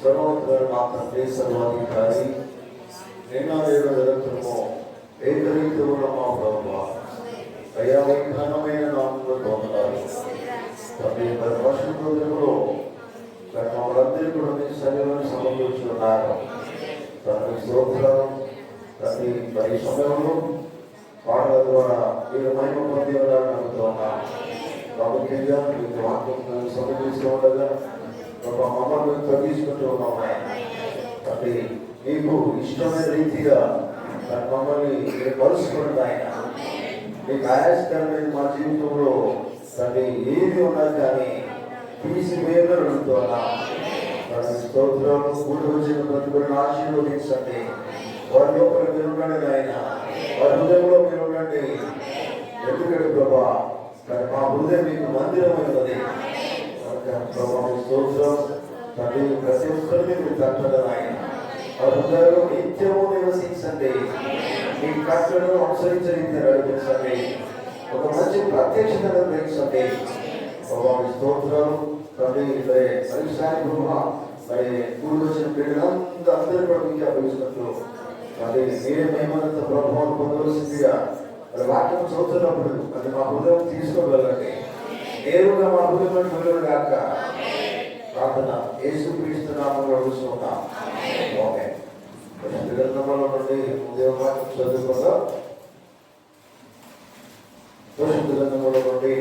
सर्वोत्तर मात्र सर्वाधिकारी నిన్ననేడు నిరంతరము ఏకరీతిలో మా ప్రభువా అయ్యా మీ ఘనమైన నామములో వందనాలు. తండ్రి పరిశుద్ధ దినములో మనందరికీ కూడా మీ శరీరాన్ని సమకూర్చున్నారు. తండ్రి స్తోత్రాలు. తండ్రి మరి సమయంలో పాటల ద్వారా మీరు మహిమ పొందేవాలని నమ్ముతూ ఉన్నాం. ప్రాముఖ్యంగా మీకు వాక్యం సమకూరుస్తూ ఉండగా ఒక మమ్మల్ని తగ్గించుకుంటూ ఉన్నాం. తండ్రి మీకు ఇష్టమైన రీతిగా మమ్మల్ని మీరు కలుసుకున్నది ఆయన. మీకు ఆయాస్కరమైన మా జీవితంలో తండ్రి ఏది ఉన్నా కానీ తీసివేయాలని అడుగుతున్నా. స్తోత్రాలు కూడి వచ్చిన ప్రతి ఒక్కరిని ఆశీర్వదించండి. వారి లోపల మీరు ఉండండి ఆయన, వారి హృదయంలో మీరు ఉండండి. ఎందుకంటే ప్రభా మా హృదయం మీకు మందిరమైనది. ప్రభా స్తోత్రం తండ్రి ప్రతి ఒక్కరిని మీరు తట్టడం ఆయన. వారి హృదయంలో నిత్యము నివసించండి. మీ కట్టలను అనుసరించడానికి నడిపించండి. ఒక మంచి ప్రత్యక్షత నిర్వహించండి. ప్రభా స్తోత్రాలు తండ్రి. పరిశ్రామి గృహ మరి కూడి వచ్చిన పిల్లలంతా అందరూ కూడా మీకు అభిస్తున్నట్లు మరి మీరే మేమంత ప్రభావం పొందవలసిందిగా మరి వాక్యం చదువుతున్నప్పుడు అది మా హృదయం తీసుకోగలండి. నేరుగా మా హృదయంలో వెళ్ళను కాక ప్రార్థన యేసుక్రీస్తు నామములో అడుగుతున్నాం. ఓకే, గ్రంథంలో నుండి ఉదయం వాక్యం చదువుకుందాం. పరిశుద్ధ గ్రంథంలో నుండి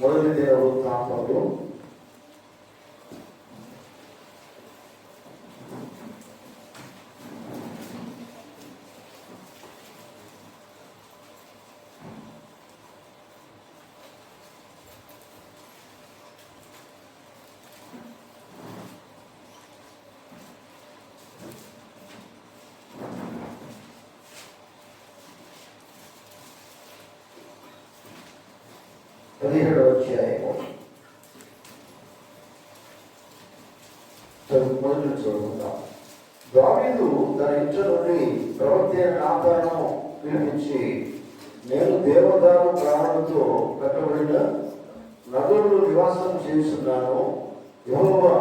మొదటి దినవృత్తాంతములు 17వ అధ్యాయము మొదటి చదువుకుందాం. దావీదు తన ఇంటి నుండి ప్రవక్త అయిన నాతానును పిలిపించి, నేను దేవదారు ప్రాణులతో కట్టబడిన నగరులో నివాసం చేస్తున్నాను. యెహోవా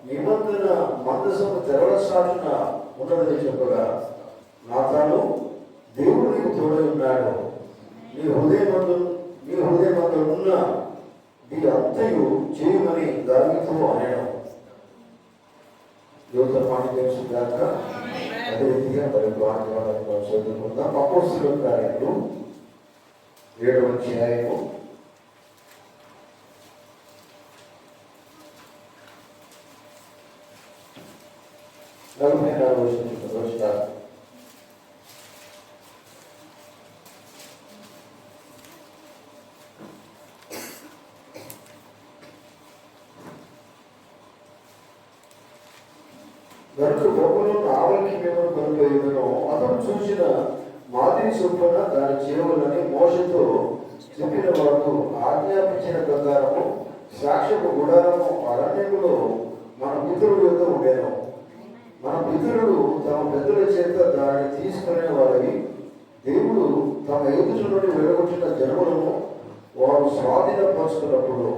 నిబంధన మందసము తెరల సాటున ఉన్నదని చెప్పగా, నాతాను దేవుడు నీకు తోడై ఉన్నాడు. నీ హృదయమందు ఉన్న నీ అంతయు చేయమని దావీదుతో అనెను. యువత పాఠం తెలుసు కాక అదే రీతిగా మరి పాఠం చదువుకుందాం. అపోస్తలుల కార్యములు 7వ అధ్యాయము 44వ వచనం. గనుక ప్రభువును ఆవలికి మిమ్మల్ని కొనిపోయిందను అతను చూసిన మాదిరి చొప్పున దాని చేయవలని మోషతో చెప్పిన వాడు ఆజ్ఞాపించిన ప్రకారము సాక్ష్యపు గుడారము అరణ్యములో మన పితరుల యొక్క ఉండేను. మన పితరులు తమ పెద్దల చేత దాన్ని తీసుకునే వారి దేవుడు తమ ఎదుటి నుండి వెలుగొట్టిన జనములను వారు స్వాధీనపరుచుకున్నప్పుడు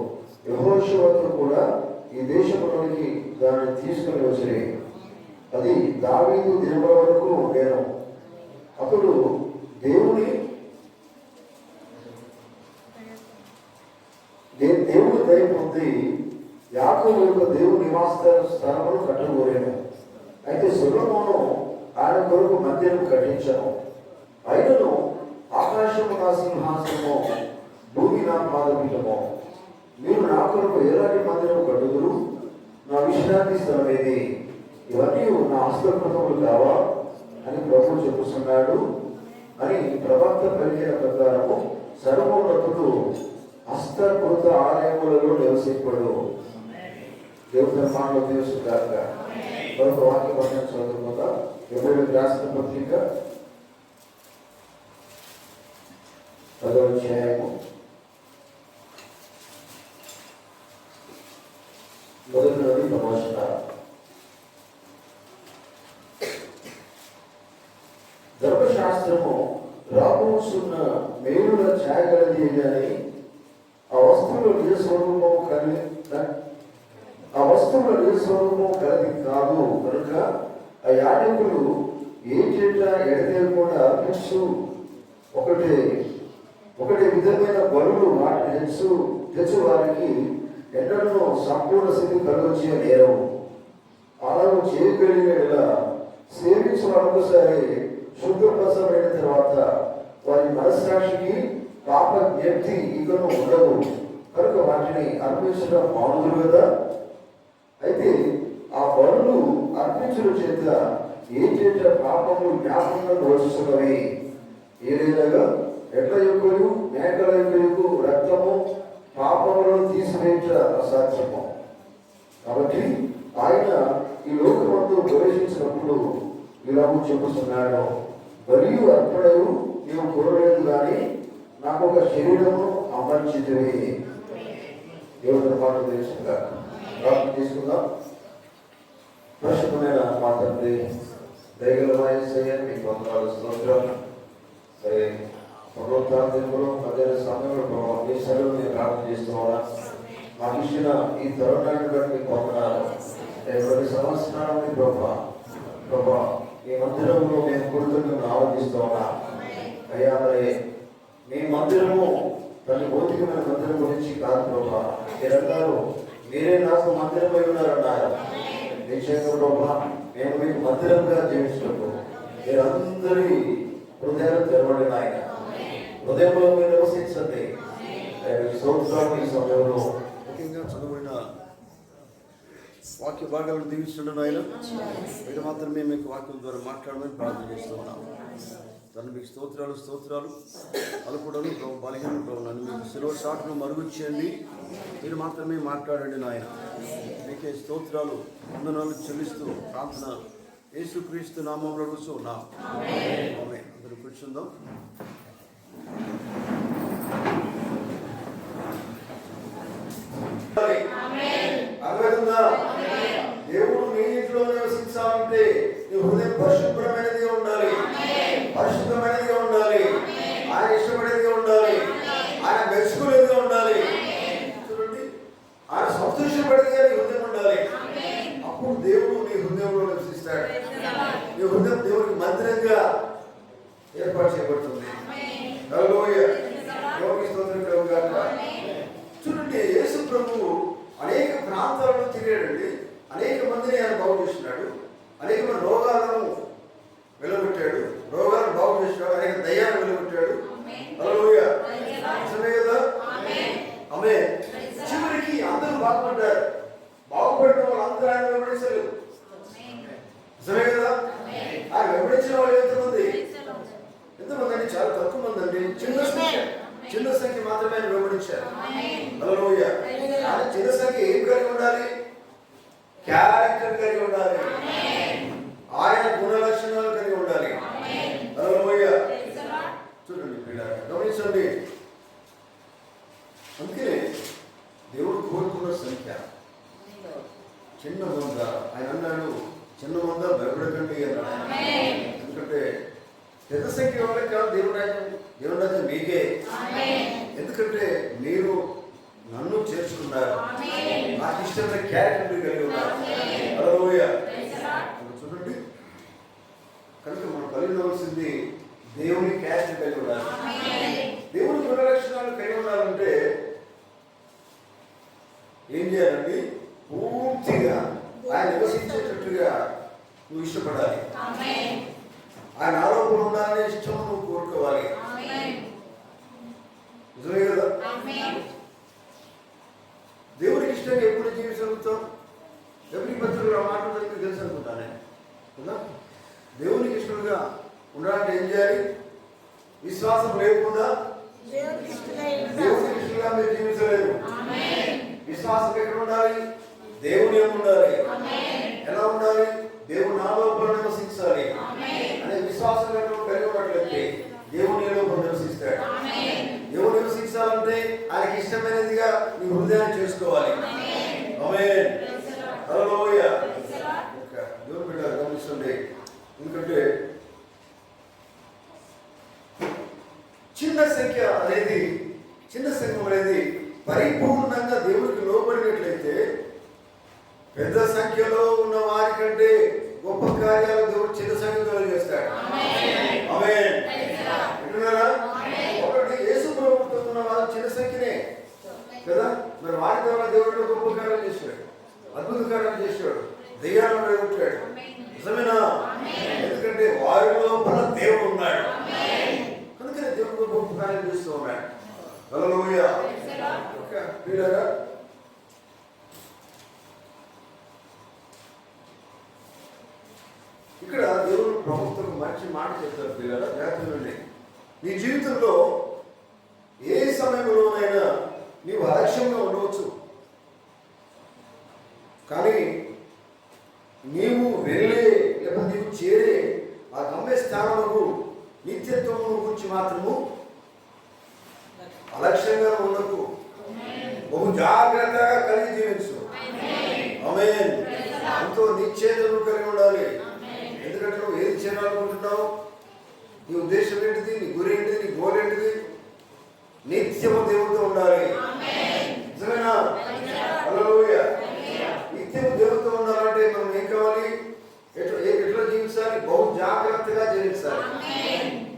యెహోషువతో కూడా ఈ దేశంలోనికి దాన్ని తీసుకుని వచ్చి అది దావీదు దినముల వరకు ఉండేను. అప్పుడు దేవుడి దయ పొంది యాకోబు యొక్క దేవుని నివాస స్థలమును కట్టగోరాను. అయితే సొలొమోను ఆయన కొరకు మందిరం కట్టించను. అయినను ఆకాశము నా సింహాసనము, భూమి నా పాదపీఠము. మీరు నా కొరకు ఎలాంటి మందిరం కట్టుదురు? నా విశ్రాంతి స్థలం ఏది? ఇవన్నీ నా హస్తకృతములు కావా అని ప్రభువు చెప్పుస్తున్నాడు అని ప్రవక్త పలికిన ప్రకారము సర్వోన్నతుడు హస్తకృత ఆలయములలో నివసింపడు. దేవుని ధర్మాల్లో తెలుసుగాక. మరొక వాక్య పఠనం చదువుకుందా. ఎబ్రాయులకు రాసిన పత్రిక 10వ అధ్యాయము 1 నుండి 9 వచనాలు. ధర్మశాస్త్రము రాబోతున్న మేలుల ఛాయగలది కానీ ఆ వస్త్రం వస్తువులు ఏ స్వరూపము కలిగి ఆ వస్తువులు ఏ స్వరూపము కలిగి కాదు కనుక ఆ యాజకులు ఏ చేత ఎడతేయకుండా అర్పించు ఒకటి విధమైన బలులు వాటిని తెచ్చు వారికి ఎన్నడూ సంపూర్ణ స్థితి కలిగించే నేరవు. అలా చేయగలిగిన సేవించు ఒకసారి శుద్ధపరచబడిన తర్వాత వారి మనస్సాక్షికి పాప జ్ఞప్తి ఇకను ఉండదు కనుక వాటిని అర్పించడం మామూలు కదా. అయితే ఆ బలులు అర్పించడం చేత ఏ చేత పాపము జ్ఞాపకంగా వచ్చుతున్నవి. ఏదైనా ఎట్ల యొక్క మేకల యొక్క రక్తము పాపములను తీసివేయట అసాధ్యము. కాబట్టి ఆయన ఈ లోకమందు ప్రవేశించినప్పుడు ఇలాగూ చెప్పుతున్నాడు, బలియు అర్పణయు నీవు కోరలేదు కానీ నాకు ఒక శరీరము అమర్చితివి. దేవుని మాట తెలుసుగా ప్రార్థన చేసుకుందాం. ప్రశ్నమైన మా తండ్రి దయగల వాయిసయ్య మీకు వందనాలు స్తోత్రాలు. సరే పునరుత్థానంలో అదే సమయంలో మీ సెలవు నేను ప్రార్థన చేస్తున్నాను. మాకు ఇచ్చిన ఈ తరుణాన్ని బట్టి మీకు వందనాలు. ప్రతి సంవత్సరాన్ని ప్రభా ఈ మందిరంలో మేము కూర్చొని ఆలోచిస్తూ ఉన్నా అయ్యా. మరి మీ మందిరము తన భౌతికమైన మందిరం గురించి కాదు ప్రభా. మీరన్నారు మీరే నాకు మందిరమై ఉన్నారన్నారు. నిశ్చయంగా ప్రభా మేము మీకు మందిరంగా జీవించినప్పుడు మీరందరి హృదయాలు తెరవడిన ఆయన హృదయంలో మీరు నివసించండి. సంవత్సరాలు ఈ సమయంలో ముఖ్యంగా చదువుబడిన వాక్య భాగాలను దీవిస్తుండను ఆయన. మీరు మాత్రమే మీకు వాక్యం ద్వారా మాట్లాడమని ప్రార్థన చేస్తూ ఉన్నాము. తను మీకు స్తోత్రాలు అలుపుడను ప్రభు బలహీన ప్రభు నన్ను మీకు సెలవు సాటును మరుగుచ్చేయండి. మీరు మాత్రమే మాట్లాడండి నాయన. మీకే స్తోత్రాలు వందనాలు చెల్లిస్తూ ప్రార్థన యేసుక్రీస్తు నామములో అడుగుతూ ఉన్నాం. ఆమేన్. అందరూ కూర్చుందాం. దేవుడు నీ ఇంట్లో నివసించాలంటే నీ హృదయం పరిశుభ్రమైనదిగా ఉండాలి, పరిశుభ్రమైనదిగా ఉండాలి, ఆయన ఇష్టపడేదిగా ఉండాలి, ఆయన మెచ్చుకునేదిగా ఉండాలి. చూడండి, ఆయన సంతోషపడేదిగా నీ హృదయం ఉండాలి. అప్పుడు దేవుడు నీ హృదయంలో నివసిస్తాడు. నీ హృదయం దేవుడికి మందిరంగా ఏర్పాటు చేయబడుతుంది. హల్లెలూయా. దేవునికి స్తోత్రం కలుగుగాక. చూడండి, యేసు ప్రభువు అనేక ప్రాంతాలను తిరిగాడండి. అనేక మందిని ఆయన బాగు చేస్తున్నాడు. అనేక మంది రోగాలను వెలువెట్టాడు, రోగాలను బాగు చేస్తున్నాడు, అనేక దయ్యాలను వెలువెట్టాడు. హల్లెలూయా. నిజమే కదా. ఆమేన్. చివరికి అందరూ బాగుపడ్డారు. బాగుపడిన వాళ్ళు అందరూ ఆయన వెంబడించలేదు. నిజమే కదా. ఆయన వెంబడించిన వాళ్ళు ఎంతమంది అంటే చాలా తక్కువ మంది అండి. చిన్న సంఖ్య మాత్రమే ఆయన వెంబడించారు. హల్లెలూయా. ఆయన చిన్న సంఖ్య ఏం కలిగి ఉండాలి? క్యారెక్టర్ కలిగి ఉండాలి. ఆయన గుణ లక్షణాలు కలిగి ఉండాలి. హల్లెలూయా. చూడండి పిల్లలు గమనించండి. అందుకనే దేవుడు కోరుకున్న సంఖ్య చిన్న మంద. ఆయన అన్నాడు, చిన్న మంద భయపడకండి అన్నాడు. ఎందుకంటే పెద్ద సంఖ్య వాళ్ళకి కాదు దేవుడు రాజ్యం మీకే. ఎందుకంటే మీరు నన్ను చేర్చుకున్నారు, నాకు ఇష్టమైన క్యారెక్టర్ కలిగి ఉన్నారు. హల్లెలూయా. చూడండి, కనుక మనం కలిగి ఉండవలసింది దేవుని క్యారెక్టర్ కలిగి ఉండాలి. దేవుని గుణ లక్షణాలు కలిగి ఉండాలంటే ఏం చేయాలండి? పూర్తిగా ఆయన నివసించేటట్టుగా నువ్వు ఇష్టపడాలి. ఆయన ఆరోపణ ఉండాలనే ఇష్టం నువ్వు కోరుకోవాలి. నిజమే కదా. దేవుడికి ఇష్టంగా ఎప్పుడు జీవించగలుగుతాం? ఎవరి పత్రికలు ఆ మాట తెలుసు అనుకుంటానే కదా. దేవునికి ఇష్టంగా ఉండాలంటే ఏం చేయాలి? విశ్వాసం లేకుండా దేవునికి ఇష్టంగా మీరు జీవించలేదు. విశ్వాసం ఎక్కడ ఉండాలి? దేవుని ఉండాలి. ఎలా ఉండాలి? దేవుడు నా లోపల నివసించాలి అనే విశ్వాసం కలిగి ఉన్నట్లయితే దేవుని లోపల నివసిస్తాడు. దేవుడు నివసించాలంటే ఆయనకి ఇష్టమైనదిగా నీ హృదయాన్ని చేసుకోవాలి. ఆమేన్. హల్లెలూయా. దేవుని బిడ్డ గమనించండి. ఎందుకంటే చిన్న సంఖ్య అనేది పరిపూర్ణంగా దేవుడికి లోబడినట్లయితే పెద్ద సంఖ్యలో ఉన్న వారి కంటే గొప్ప కార్యాలు దేవుడు చిన్న సంఖ్యలో చేస్తాడు. ఆమేన్. వింటున్నారా? ఒకటి యేసు ప్రభువుతో ఉన్న వారు చిన్న సంఖ్యనే కదా, మరి వారి ద్వారా దేవుడు గొప్ప కార్యాలు చేశాడు, అద్భుత కార్యాలు చేశాడు, దెయ్యాలను వెళ్ళగొట్టాడు. నిజమేనా? ఎందుకంటే వారి లోపల దేవుడు ఉన్నాడు కనుకనే దేవుడు గొప్ప కార్యాలు చేస్తూ ఉన్నాడు. హల్లెలూయా. పిల్లరా, ఇక్కడ దేవుడు ప్రభుత్వం మంచి మాట చెప్తారు. పిల్లరా, జాగ్రత్తగా నీ జీవితంలో ఏ సమయంలోనైనా నీవు అలక్ష్యంగా ఉండవచ్చు, కానీ నీవు వెళ్ళే లేకపోతే నీవు చేరే ఆ గమ్య స్థానముకు నిత్యత్వము గురించి మాత్రము అలక్ష్యంగా ఉండకు, బహు జాగ్రత్తగా కలిగి జీవించు. ఆమేన్. ఎంతో నిశ్చయతను కలిగి ఉండాలి. ఎందుకంటే నువ్వు ఏది చేయాలనుకుంటున్నావు, నీ ఉద్దేశం ఏంటిది, నీ గురి ఏంటిది, నీ గోల్ ఏంటిది? నిత్యము దేవుడితో ఉండాలి. నిజమేనా? హల్లెలూయా. నిత్యము దేవుడితో ఉండాలంటే మనం ఏం కావాలి? ఎట్లా జీవించాలి? బహు జాగ్రత్తగా జీవించాలి,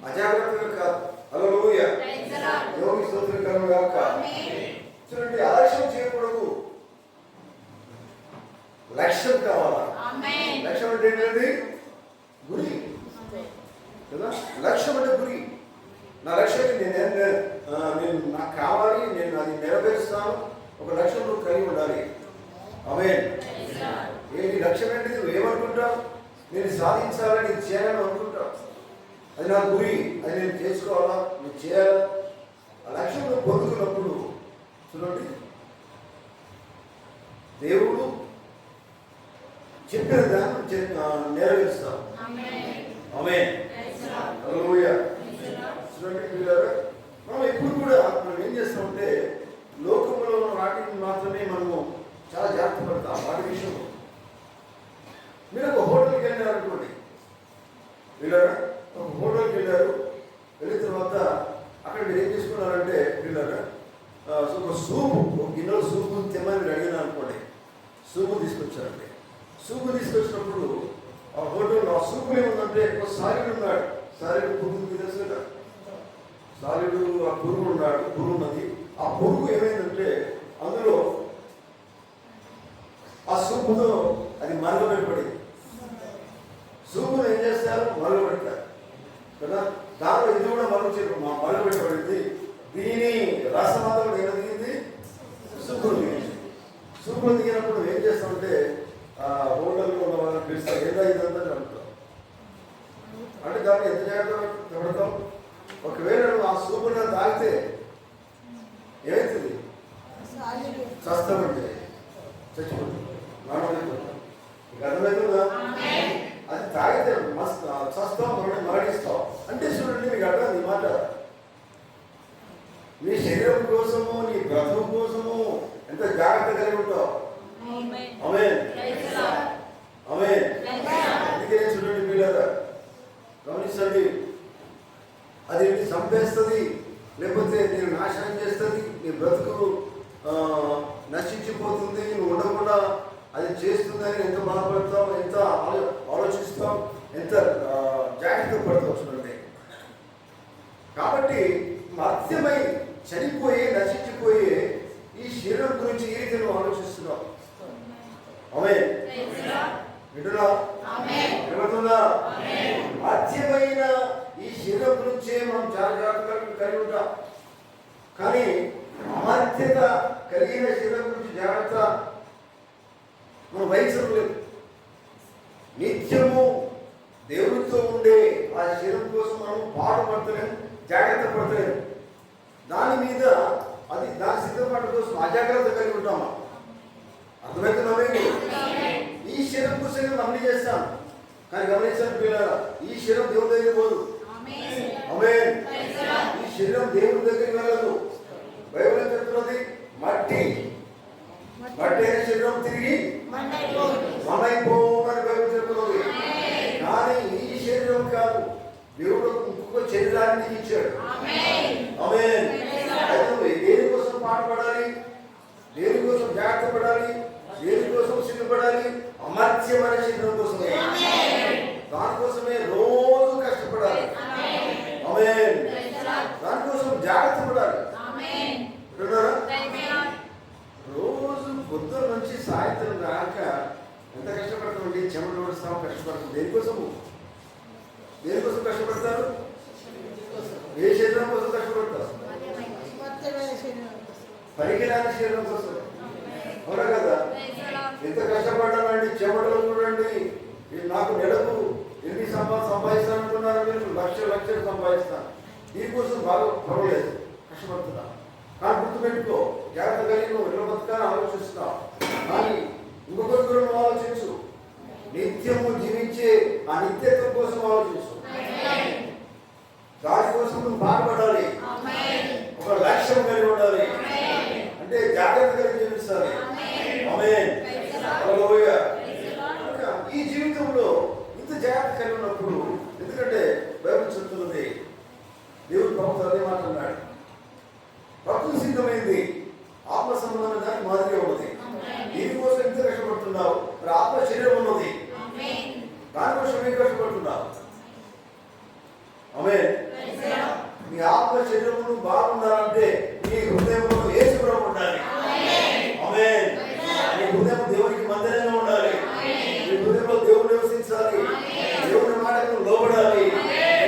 అజాగ్రత్తగా కాదు. హల్లెలూయా. దేవుని స్తోత్రం కలుగుగాక. చూడండి, అలక్ష్యం చేయకూడదు, లక్ష్యం కావాలా. లక్ష్యం అంటే ఏంటండి? గురి కదా. లక్ష్యం అంటే గురి. నా లక్ష్యాన్ని నేను నాకు కావాలి, నేను అది నెరవేరుస్తాను. ఒక లక్ష్యం నువ్వు కలిగి ఉండాలి. ఆమేన్. ఏంటి లక్ష్యం ఏంటి? నువ్వు ఏమనుకుంటావు? నేను సాధించాలని, నేను చేయాలని అనుకుంటావు. అది నా గురి, అది నేను చేసుకోవాలా, నేను చేయాలా. ఆ లక్ష్యం నువ్వు పొందుతున్నప్పుడు చూడండి, దేవుడు చెప్పిన దాన్ని నెరవేరుస్తాం. ఆమేన్. హల్లెలూయా. చూడండి పిల్లలు, మనం ఎప్పుడు కూడా మనం ఏం చేస్తామంటే లోకంలో ఉన్న వాటిని మాత్రమే మనము చాలా జాగ్రత్త పడతాం. వాటి విషయంలో మీరు ఒక హోటల్కి వెళ్ళారు అనుకోండి, పిల్లరా, ఒక హోటల్కి వెళ్ళారు, వెళ్ళిన తర్వాత అక్కడ మీరు ఏం తీసుకున్నారంటే పిల్లరా, ఒక సూపు, ఒక గిన్నెలో సూపు తెమ్మని మీరు అడిగినా అనుకోండి, సూపు తీసుకొచ్చారండి. సూపు తీసుకొచ్చినప్పుడు ఆ హోటల్లో ఆ సూపు ఏముందంటే ఒక సాలిడ్ ఉన్నాడు. సాలిడ్ పురుగు తెలుసు కదా, సాలిడ్ ఆ పురుగు ఉన్నాడు, పురుగు ఉన్నది. ఆ పురుగు ఏమైందంటే అందులో ఆ సూపుతో అది మరగబెట్టబడింది. సూపును ఏం చేస్తారు? మరగబెడతారు కదా. దాంట్లో ఇది కూడా మరగబెట్టబడింది. దీని రసమాత్రం ఏదో దిగింది, సూపులు దిగింది. సూపులు దిగినప్పుడు ఏం చేస్తామంటే హోటల్లో ఉన్న వాళ్ళని పిలుస్తారు, ఏదో ఇదంతా అంటాం. అంటే దాన్ని ఎంత జాగ్రత్త పెడతాం. ఒకవేళ నువ్వు ఆ సూపును తాగితే ఏమవుతుంది? చస్తామంటే చచ్చిపోతుంది, మరణమైపోతాం. అర్థమవుతుందా? అది తాగితే చస్తాం, మరణిస్తాం. అంటే చూడండి, మీకు అర్థం ఈ మాట. నీ శరీరం కోసము, నీ బ్రతుకు కోసము ఎంత జాగ్రత్త కలిగి ఉంటావు. ఆమేన్. ఆమేన్. అందుకే చూడండి పిల్లరా, గమనించండి, అది చంపేస్తుంది, లేకపోతే నేను నాశనం చేస్తుంది, నీ బ్రతుకు నశించిపోతుంది, నువ్వు ఉండకుండా అది చేస్తుందని ఎంత బాధపడతావు, ఎంత ఆలోచిస్తావు, ఎంత జాగ్రత్త పడతావు. చూడండి, కాబట్టి మత్స్యమై చనిపోయే, నశించిపోయే ఈ శరీరం గురించి ఏ రీతి నువ్వు ఆలోచిస్తున్నావు. ఆమేన్. వింటున్నా? వినబడుతుందా? మత్స్యమైన ఈ శరీరం గురించే మనం చాలా జాగ్రత్తగా కలిగి ఉంటాం. కానీ అమర్త్యత కలిగిన శరీరం గురించి జాగ్రత్త మనం వహించడం లేదు. నిత్యము దేవుడితో ఉండే ఆ శరీరం కోసం మనం పాటుపడతలేము, జాగ్రత్త పడతలేము. దాని మీద అది దాని సిద్ధపాటు కోసం అజాగ్రత్త కలిగి ఉంటామా? అర్థమవుతున్నామే? ఈ శరీరం కోసం అమలు చేస్తాం, కానీ గమనించండి పిల్లరా, ఈ శరీరం దేవుడి దగ్గర పోదు. ఆమేన్. ఈ శరీరం దేవుడి దగ్గరికి వెళ్ళదు. బైబిల్ చెప్తున్నది, మట్టి అయిన శరీరం తిరిగి మనైపోమని బైబిల్ చెప్తున్నది. కానీ ఈ శరీరం కాదు, దేవుడు ఇంకొక శరీరాన్ని ఇచ్చాడు. ఆమేన్. దేనికోసం పాటుపడాలి, దేనికోసం జాగ్రత్త పడాలి, దేనికోసం సిద్ధపడాలి? అమర్త్యమైన శరీరం కోసమే, దానికోసమే రోజు కష్టపడాలి. ఆమేన్. దానికోసం జాగ్రత్త పడాలి. రోజు పొద్దున నుంచి సాయంత్రం దాకా ఎంత కష్టపడతామండి? చెమట ఓడిస్తాం, కష్టపడతాం. దేనికోసము? దేనికోసం కష్టపడతారు? ఏ శరీరం కోసం కష్టపడతారు? పనికిరాని శరీరం కోసం. అవునా కదా? ఎంత కష్టపడ్డానండి, చెమటలో చూడండి. నాకు నెలకు ఎన్ని సంపాదిస్తాను అనుకున్నారు మీరు? లక్షలు సంపాదిస్తాను. దీనికోసం బాగా పర్వాలేదు, కష్టపడుతున్నా. కానీ గుర్తుపెట్టుకో, జాగ్రత్త కలిగి నువ్వు ఎట్లా బతకాలని ఆలోచిస్తున్నావు. కానీ ఇంకొకరి గురించి ఆలోచించు. నిత్యము జీవించే ఆ నిత్యత్వం కోసం ఆలోచించు. దాని కోసం నువ్వు బాధపడాలి, ఒక లక్ష్యం కలిగి ఉండాలి. అంటే జాగ్రత్త కలిగి జీవించాలి. ఆమేన్. హల్లెలూయా. ఈ జీవితంలో ఇంత జాగ్రత్త కలిగి ఉన్నప్పుడు, ఎందుకంటే బైబిల్ చెప్తున్నది, దేవుడు ప్రభుత్వం అదే మాట అన్నాడు, ప్రకృతి సిద్ధమైంది, ఆత్మ సంబంధమైన దానికి మాదిరిగా ఉన్నది. దీనికోసం ఎంత కష్టపడుతున్నావు? మరి ఆత్మ శరీరం ఉన్నది, దానికోసం ఏం కష్టపడుతున్నావు? ఆమేన్. నీ ఆత్మ శరీరము బాగుండాలంటే నీ హృదయంలో యేసు ప్రభు ఉండాలి. ఆమేన్. నీ హృదయం దేవునికి మందిరంగా ఉండాలి. నీ హృదయంలో దేవుడు నివసించాలి. దేవుని మాటకు లోబడాలి.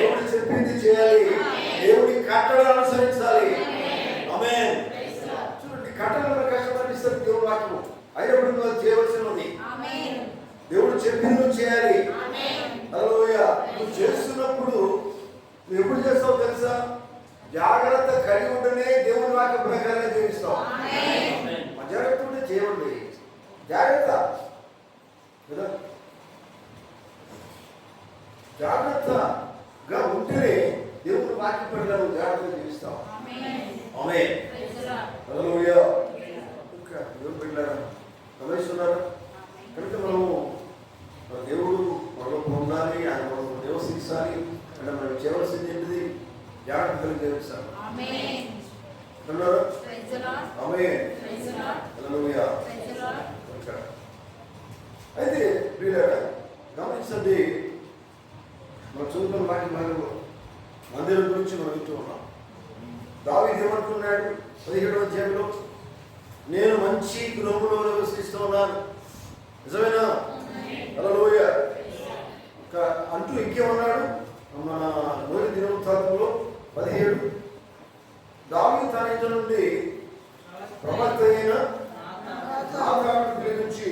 దేవుడు చెప్పింది చేయాలి. దేవుని కట్టడలు అనుసరించాలి. ఆమేన్. చూడండి, కట్టడలను కష్టపడిస్తారు దేవుడు వాక్యము. అయినప్పుడు నువ్వు చేయవలసినది దేవుడు చెప్పింది నువ్వు చేయాలి. హల్లెలూయా. నువ్వు చేస్తున్నప్పుడు నువ్వు ఎప్పుడు చేస్తావు తెలుసా? జాగ్రత్త కలిగి ఉంటేనే దేవుని వాక్య ప్రకారంగా జీవిస్తావు. జాగ్రత్త ఉంటే చేయండి, జాగ్రత్త కదా, జాగ్రత్తగా ఉంటేనే దేవుని వాక్య ప్రకారం జాగ్రత్తగా జీవిస్తావు. ఆమేన్. హల్లెలూయా. ఇంకా దేవుని బిడ్డలారా గమనిస్తున్నారా? కనుక మనము దేవుడు మనలో పొందాలి, ఆయన మనకు నివసించాలి అంటే మనం చేయవలసింది ఏంటిది? జాగ్రత్త కలిగి జీవిస్తాం. ఆమేన్. హల్లెలూయా. అయితే ప్రియులారా గమనించండి, మనం చదువుకున్న వాక్య మందిరం గురించి మనం వింటూ ఉన్నాం. దావీదు ఏమనుకున్నాడు? 17వ అధ్యాయంలో, నేను మంచి గృహంలో నివసిస్తూ ఉన్నాను. నిజమేనా? హల్లెలూయా. అంటూ ఇంకేమన్నాడు? మన మొదటి దినవృత్తాంతంలో 17 దావీదు తన ఇంటి నుండి ప్రవక్త అయిన నాతానును పిలిపించి,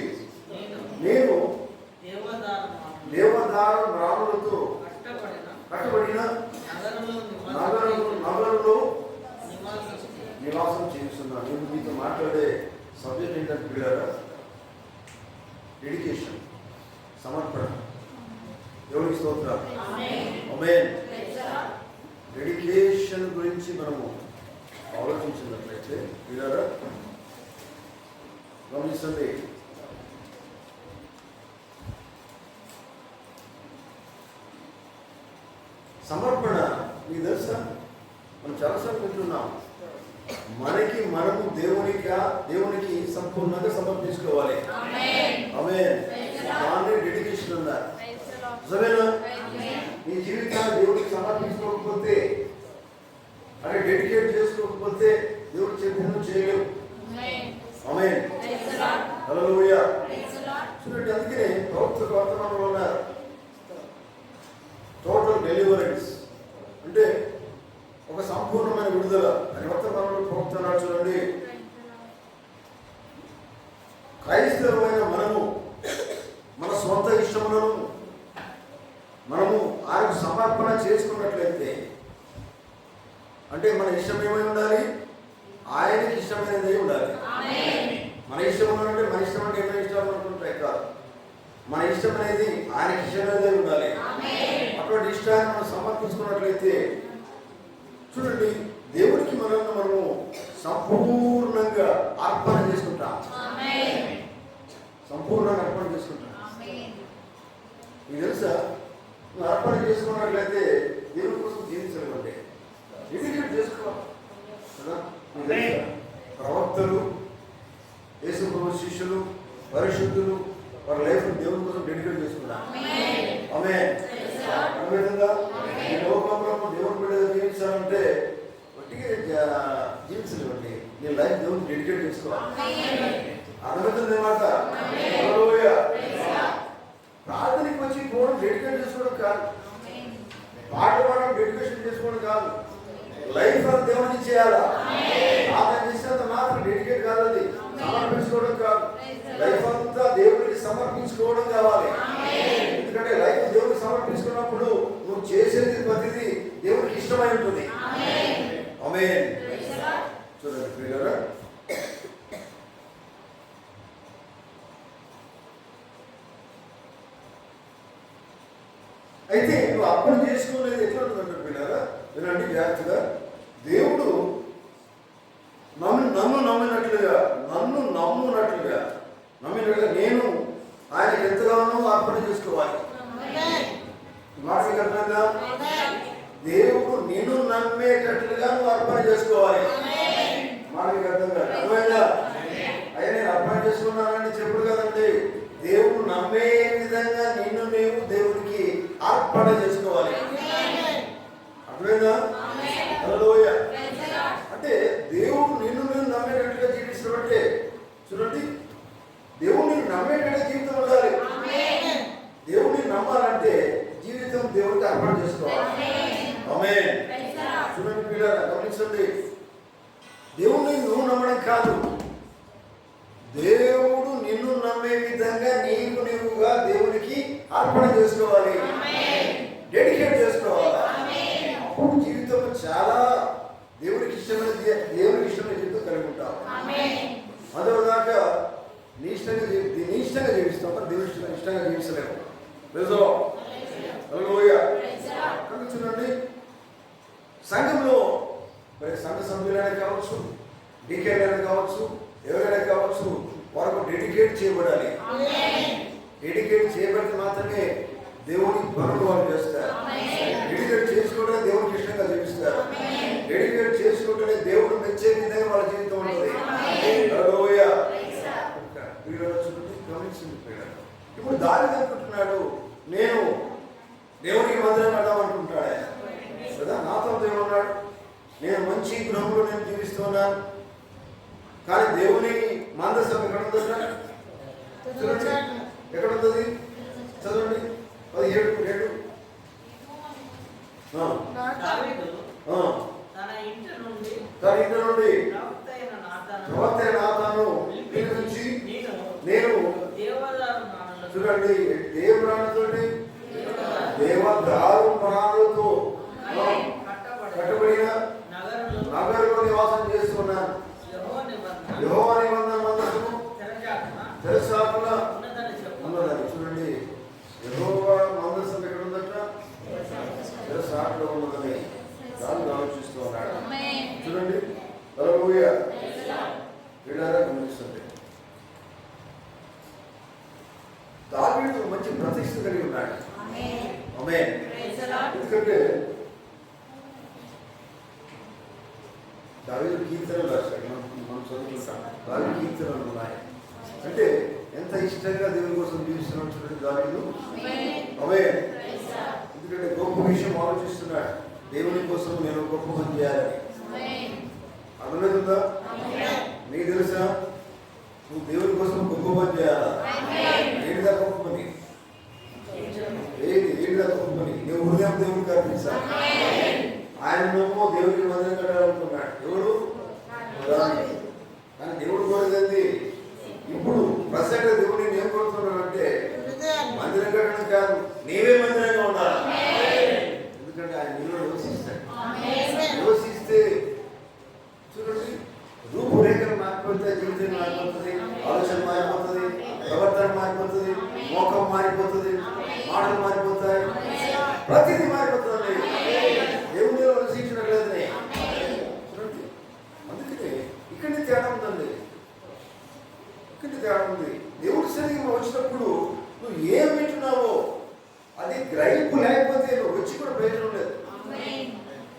నేను దేవదారు రాములతో కట్టబడిన నగరంలో నివాసం చేస్తున్నాను. నేను మీతో మాట్లాడే సబ్జెక్ట్ ఏంటంటే పిల్లరా, డెడికేషన్, సమర్పణ. దేవునికి స్తోత్రం. ఆమేన్. డెడికేషన్ గురించి మనము ఆలోచించినట్లయితే పిల్లరా గమనించండి, సమర్పణ మీకు తెలుసా? మనం చాలాసార్లు వింటున్నాం, మనము దేవునికి సంపూర్ణంగా సమర్పించుకోవాలి. ఆమేన్. దాన్ని డెడికేషన్ ఉన్నారు. నిజమేనా? నీ జీవితాన్ని దేవుడికి సమర్పించుకోకపోతే, అంటే డెడికేట్ చేసుకోకపోతే దేవుడు చెప్పింది చేయలేవు. ఆమేన్. హల్లెలూయా. చూడండి, అందుకనే ప్రవక్త వర్తమానంలో ఉన్నారు టోటల్ డెలివరెన్స్ అంటే ఒక సంపూర్ణమైన విడుదల అని వర్తమానంలో ప్రవక్త అన్నాడు. చూడండి, క్రైస్తవులైన మనము మన సొంత ఇష్టములను మనము ఆయనకు సమర్పణ చేసుకున్నట్లయితే, అంటే మన ఇష్టం ఏమై ఉండాలి? ఆయనకి ఇష్టమైనది ఉండాలి. మన ఇష్టం అంటే మన ఇష్టం అంటే ఏమైనా ఇష్టం అనుకుంటాయి కాదు, మన ఇష్టం అనేది ఆయనకి ఇష్టమైనది ఉండాలి. అటువంటి ఇష్టాన్ని మనం సమర్పించుకున్నట్లయితే చూడండి, దేవుడికి మనము సంపూర్ణంగా అర్పణ చేసుకుంటాం. సంపూర్ణంగా అర్పణ చేసుకుంటాం. మీకు తెలుసా, నువ్వు అర్పణ చేసుకున్నట్లయితే దేవుడి కోసం జీవించలేమంటే డెడికేట్ చేసుకోవాలి కదా. మీకు తెలుసా, జీవించలేవండి. నీ లైఫ్ దేవుడికి డెడికేట్ చేసుకోవాలి. అర్థమవుతుంది మాట. ప్రార్థనకి వచ్చి పోవడం డెడికేట్ చేసుకోవడం కాదు, పాట పాడడం డెడికేషన్ చేసుకోవడం కాదు. లైఫ్ అంతా దేవుడికి చేయాలా. ప్రార్థన చేసినంత మాత్రం డెడికేట్ కాదు, అది సమర్పించుకోవడం కాదు. లైఫ్ అంతా దేవుడికి సమర్పించుకోవడం కావాలి. ఎందుకంటే లైఫ్ దేవుడికి సమర్పించుకున్నప్పుడు నువ్వు చేసేది ప్రతిదీ దేవుడికి ఇష్టమై ఉంటుంది. ఆమేన్. చూడండి ప్రియులారా, అయితే నువ్వు అర్థం చేసుకోలేదు ఎట్లా ఉంటుందంటే పిల్లరా, వినండి జాగ్రత్తగా. దేవుడు నమ్మినట్లుగా నేను ఆయనకి ఎంతగానో అర్పణ చేసుకోవాలి. మాటకి అర్థంగా దేవుడు నిన్ను నమ్మేటట్లుగా నువ్వు అర్పణ చేసుకోవాలి. మాటకి అర్థంగా అర్థమైందా? అయ్యా నేను అర్పణ చేసుకున్నానని చెప్పుడు కదండి. దేవుడు నమ్మే విధంగా నిన్ను నీవు దేవుడికి అర్పణ చేసుకోవాలి. అర్థమైందా? హల్లెలూయా. అంటే దేవుడు నిన్ను నమ్మేటట్టుగా జీవిస్తున్నట్టే. చూడండి, దేవుడిని నమ్మేటట్టుగా జీవితం ఉండాలి. దేవుడిని నమ్మాలంటే జీవితం దేవుడికి అర్పణ చేసుకోవాలి. ఆమేన్. చూడండి పిల్లలు గమనించండి, దేవుడిని నువ్వు నమ్మడం కాదు, దేవుడు నిన్ను నమ్మే విధంగా నీవుగా దేవునికి అర్పణ చేసుకోవాలి, డెడికేట్ చేసుకోవాలి. అప్పుడు జీవితం చాలా దేవుడికి ఇష్టమైన జీవితం కలిగి ఉంటావు. అదోదాకా నీ ఇష్టంగా జీవిస్తావు, దేవుడి ఇష్టంగా జీవిస్తలేము. చూడండి, సంఘంలో మరి సంఘ సభ్యులైనా కావచ్చు, డీకేలైనా కావచ్చు, ఎవరైనా కావచ్చు, వారికి డెడికేట్ చేయబడాలి. డెడికేట్ చేయబడితే మాత్రమే దేవుని పనులు వాళ్ళు చేస్తారు. డెడికేట్ చేసుకోవడమే దేవునికి ఇష్టంగా జీవిస్తారు. డెడికేట్ చేసుకుంటేనే దేవుడు మెచ్చే విధంగా వాళ్ళ జీవితం ఉంటుంది. గమనించింది. ఇప్పుడు దావీదు అనుకుంటున్నాడు, నేను దేవునికి మందిరం కట్టామనుకుంటాడు ఆయన కదా. నాతో దేవుడు ఉన్నాడు, నేను మంచి గృహంలో నేను జీవిస్తున్నాను. కానీ దేవుని మందసం ఎక్కడ ఉందంట? ఎక్కడ ఉంటుంది? చదవండి 17:7. తన ఇంటి నుండి ప్రవక్త అయిన నాతాను పిలిపించి, నేను చూడండి దేవరాలతోటి దేవదారు ప్రాణులతో కట్టబడిన నగరంలో నివాసం చేస్తున్నాను. యెహోవా నిబంధన మందసము తెరచాటున ఉన్నదని. చూడండి, యెహోవా మందసం ఎక్కడ ఉందట? తెరచాటులో ఉన్నదని దాన్ని ఆలోచిస్తూ ఉన్నాడు. చూడండి, హల్లెలూయా. వీళ్ళారా గమనిస్తుంది, దావీదు మంచి ప్రతిష్ఠ కలిగి ఉన్నాడు. ఆమేన్. ఎందుకంటే దావీదు కీర్తనలు రాశాడు. మనం చదువుకుంటాం, దావీదు కీర్తనలు ఉన్నాయి. అంటే ఎంత ఇష్టంగా దేవుని కోసం జీవిస్తున్నాడు చూడండి దావీదు. ఆమేన్. ఎందుకంటే గొప్ప విషయం ఆలోచిస్తున్నాడు, దేవుని కోసం నేను గొప్ప పని చేయాలని. అర్థమవుతుందా? నీకు తెలుసా, నువ్వు దేవుని కోసం గొప్ప పని చేయాలా? ఏంటిదా గొప్ప పని? ఏంటిదా గొప్ప పని? నువ్వు హృదయం దేవునికి అర్పించాలి. ఆయన నమ్మో దేవుడికి మందిరం కట్టాలనుకున్నాడు. ఎవరు? కానీ దేవుడు కోరేది ఇప్పుడు ప్రసంగ దేవుడిని ఏం కోరుతున్నాడు అంటే మందిరం కట్టడం కాదు, నీవే మందిరంగా ఉండాలి. ఎందుకంటే ఆయన నీలో నివసిస్తాడు. నివసిస్తే చూడండి, రూపురేఖలు మారిపోతాయి, జీవితం మారిపోతుంది, ఆలోచన మారిపోతుంది, ప్రవర్తన మారిపోతుంది, మోకం మారిపోతుంది, మాటలు మారిపోతాయి, ప్రతిదీ మారిపోతుంది. దేవుడిలో నివసించినట్లయితే చూడండి. అందుకనే ఇక్కడి తేడా ఉందండి, ఇక్కడి తేడా ఉంది. దేవుడి సరిగ్గా వచ్చినప్పుడు నువ్వు ఏం వింటున్నావో అది గ్రహింపు లేకపోతే నువ్వు వచ్చి కూడా ప్రయోజనం లేదు.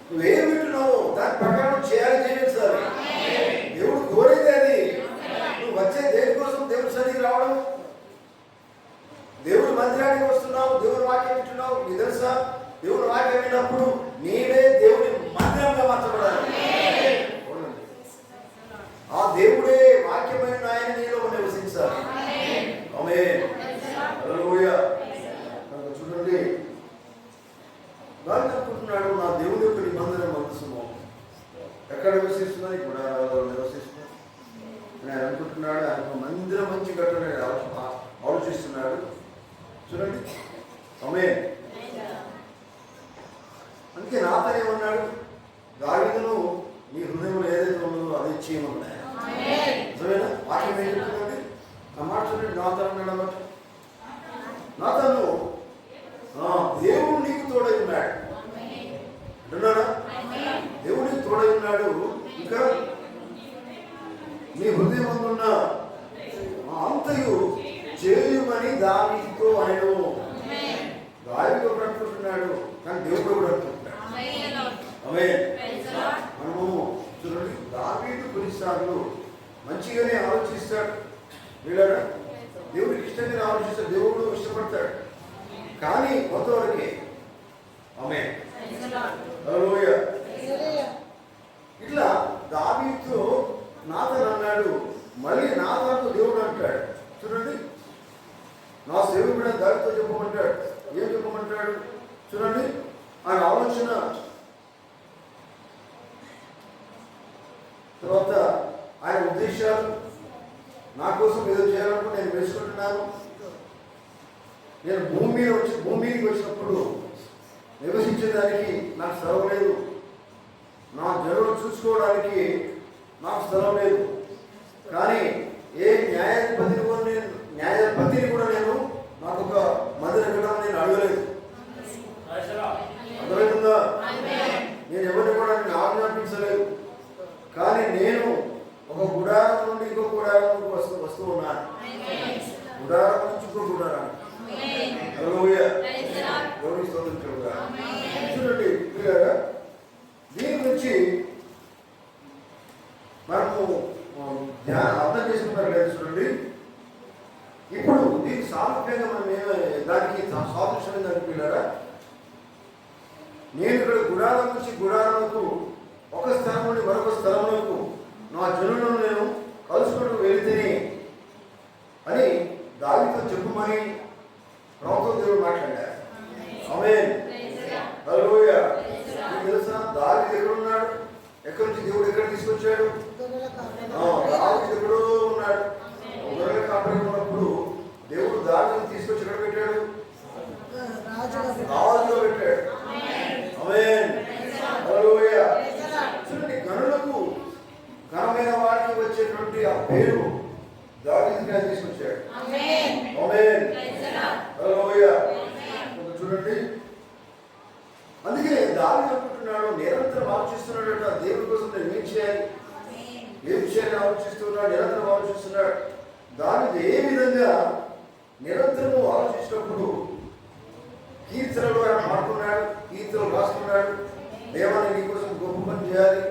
నువ్వేం వింటున్నావో దాని ప్రకారం చేయాలి, జీవించాలి. దేవుడు కోరేది అది. నువ్వు వచ్చే దేనికోసం దేవుడి సన్నిధికి రావడం, దేవుడి మందిరానికి వస్తున్నావు, దేవుడి వాక్యం వింటున్నావు. నీ తెలుసా, దేవుడి వాక్యం విన్నప్పుడు నీవే దేవుడి మందిరంగా మార్చబడాలి. ఉన్నది, గుడారాలలో నివసిస్తున్నాడు అని ఆయన అనుకుంటున్నాడు. ఆయన మందిరం మంచి కట్టని ఆలోచిస్తున్నాడు. చూడండి, ఆమేన్. అందుకే నాతన్ ఏమన్నాడు, దావీదును నీ హృదయంలో ఏదైతే ఉన్నదో అది చేయమన్నాడు. నిజమేనా? వాక్యం ఏం చెప్తుందండి? ఆ మాట చూడండి, నాతన్ అన్నాడు అన్నమాట. నాతను దేవుడు నీకు తోడై ఉన్నాడు అంటున్నాడా? దేవుడు నీకు తోడై ఉన్నాడు. ఇంకా నీ హృదయం అందున్న అంతయు చేయమని దావీదుతో ఆయన దావీదు అనుకుంటున్నాడు, కానీ దేవుడు కూడా అనుకుంటున్నాడు. మనము చూడండి, దావీదు కొన్నిసార్లు మంచిగానే ఆలోచిస్తాడు, వీళ్ళరా దేవుడికి ఇష్టంగానే ఆలోచిస్తాడు, దేవుడు ఇష్టపడతాడు. కానీ కొంతవరకే. ఆమేన్. హల్లెలూయా. ఇట్లా దావీదుతో నాతన్ అన్నాడు, మళ్ళీ నాతనుతో దేవుడు అంటాడు. చూడండి, నా సేవకుడు దావీదుతో చెప్పమంటాడు. ఏం చెప్పమంటాడు? చూడండి, ఆయన ఆలోచన తర్వాత ఆయన ఉద్దేశాలు, నా కోసం ఏదో చేయాలనుకుని నేను వేసుకుంటున్నాను. నేను భూమికి వచ్చినప్పుడు నివసించేదానికి నాకు స్థలం లేదు, నా జనులు చూసుకోవడానికి నాకు స్థలం లేదు. కానీ ఏ న్యాయాధిపతిని కూడా నేను నాకు ఒక మందిరం కట్టమని నేను అడగలేదు. అర్థమవుతుందా? నేను ఎవరిని కూడా నేను ఆజ్ఞాపించలేదు. కానీ నేను ఒక గుడారం నుండి ఇంకో గుడారం వస్తూ ఉన్నాను. గుడారం నుంచి ఇంకో గుడారం. హల్లెలూయా. దేవునికి స్తోత్రం కలుగుగా. చూడండి, దీని గురించి మనము అర్థం చేసుకున్నారు లేదు. చూడండి, ఇప్పుడు దీనికి సారూప్యంగా మనం దానికి సాదృశ్యం అనిపించారా? నేను ఇక్కడ గుడారం నుంచి గుడారంకు, ఒక స్థలం నుండి మరొక స్థలంలోకి నా జనులను నేను కలుసుకుంటూ వెళితేనే అని దావీదుతో చెప్పమని ప్రభుత్వ దేవుడు మాట్లాడారు. ఆమేన్. హల్లెలూయా. మీకు తెలుసా దావీదు ఎక్కడున్నాడు? ఎక్కడి నుంచి దేవుడు ఎక్కడ తీసుకొచ్చాడు? దావీదు ఎక్కడో ఉన్నాడు. గొర్రెల కాపరి ఉన్నప్పుడు దేవుడు దావీదుని తీసుకొచ్చి ఎక్కడ పెట్టాడు? రాజులో పెట్టాడు. ఆమేన్. హల్లెలూయా. చూడండి, గనులకు ఘనమైన వాటికి వచ్చేటువంటి ఆ పేరు దావీదుని తీసుకొచ్చాడు. ఆమేన్. హల్లెలూయా. చూడండి, అందుకే దావీదు అనుకుంటున్నాడు, నిరంతరం ఆలోచిస్తున్నాడట, దేవుడి కోసం నేను ఏం చేయాలి ఆలోచిస్తున్నాడు, నిరంతరం ఆలోచిస్తున్నాడు. దావీదు ఏ విధంగా నిరంతరము ఆలోచించినప్పుడు కీర్తనలు ఆయన పాడుకున్నాడు, కీర్తనలు రాసుకున్నాడు. దేవాన్ని నీ కోసం గొప్ప పని చేయాలి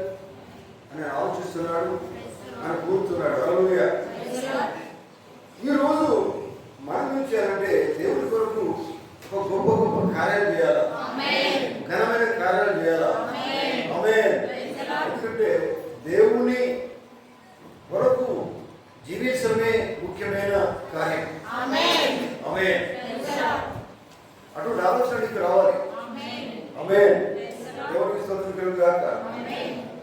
అని ఆలోచిస్తున్నాడు, ఆయన కూర్చున్నాడు. హల్లెలూయా. ఈరోజు మనం ఏం చేయాలంటే దేవుడి కొరకు ఒక గొప్ప కార్యాలు చేయాలా, ఘనమైన కార్యాలు చేయాలా. ఆమేన్. ఎందుకంటే దేవుని కొరకు జీవించడమే ముఖ్యమైన కార్యం. ఆమేన్. అటువంటి ఆలోచన నీకు రావాలి. ఆమేన్. దేవుడికి స్తోత్రం కలుగుగాక.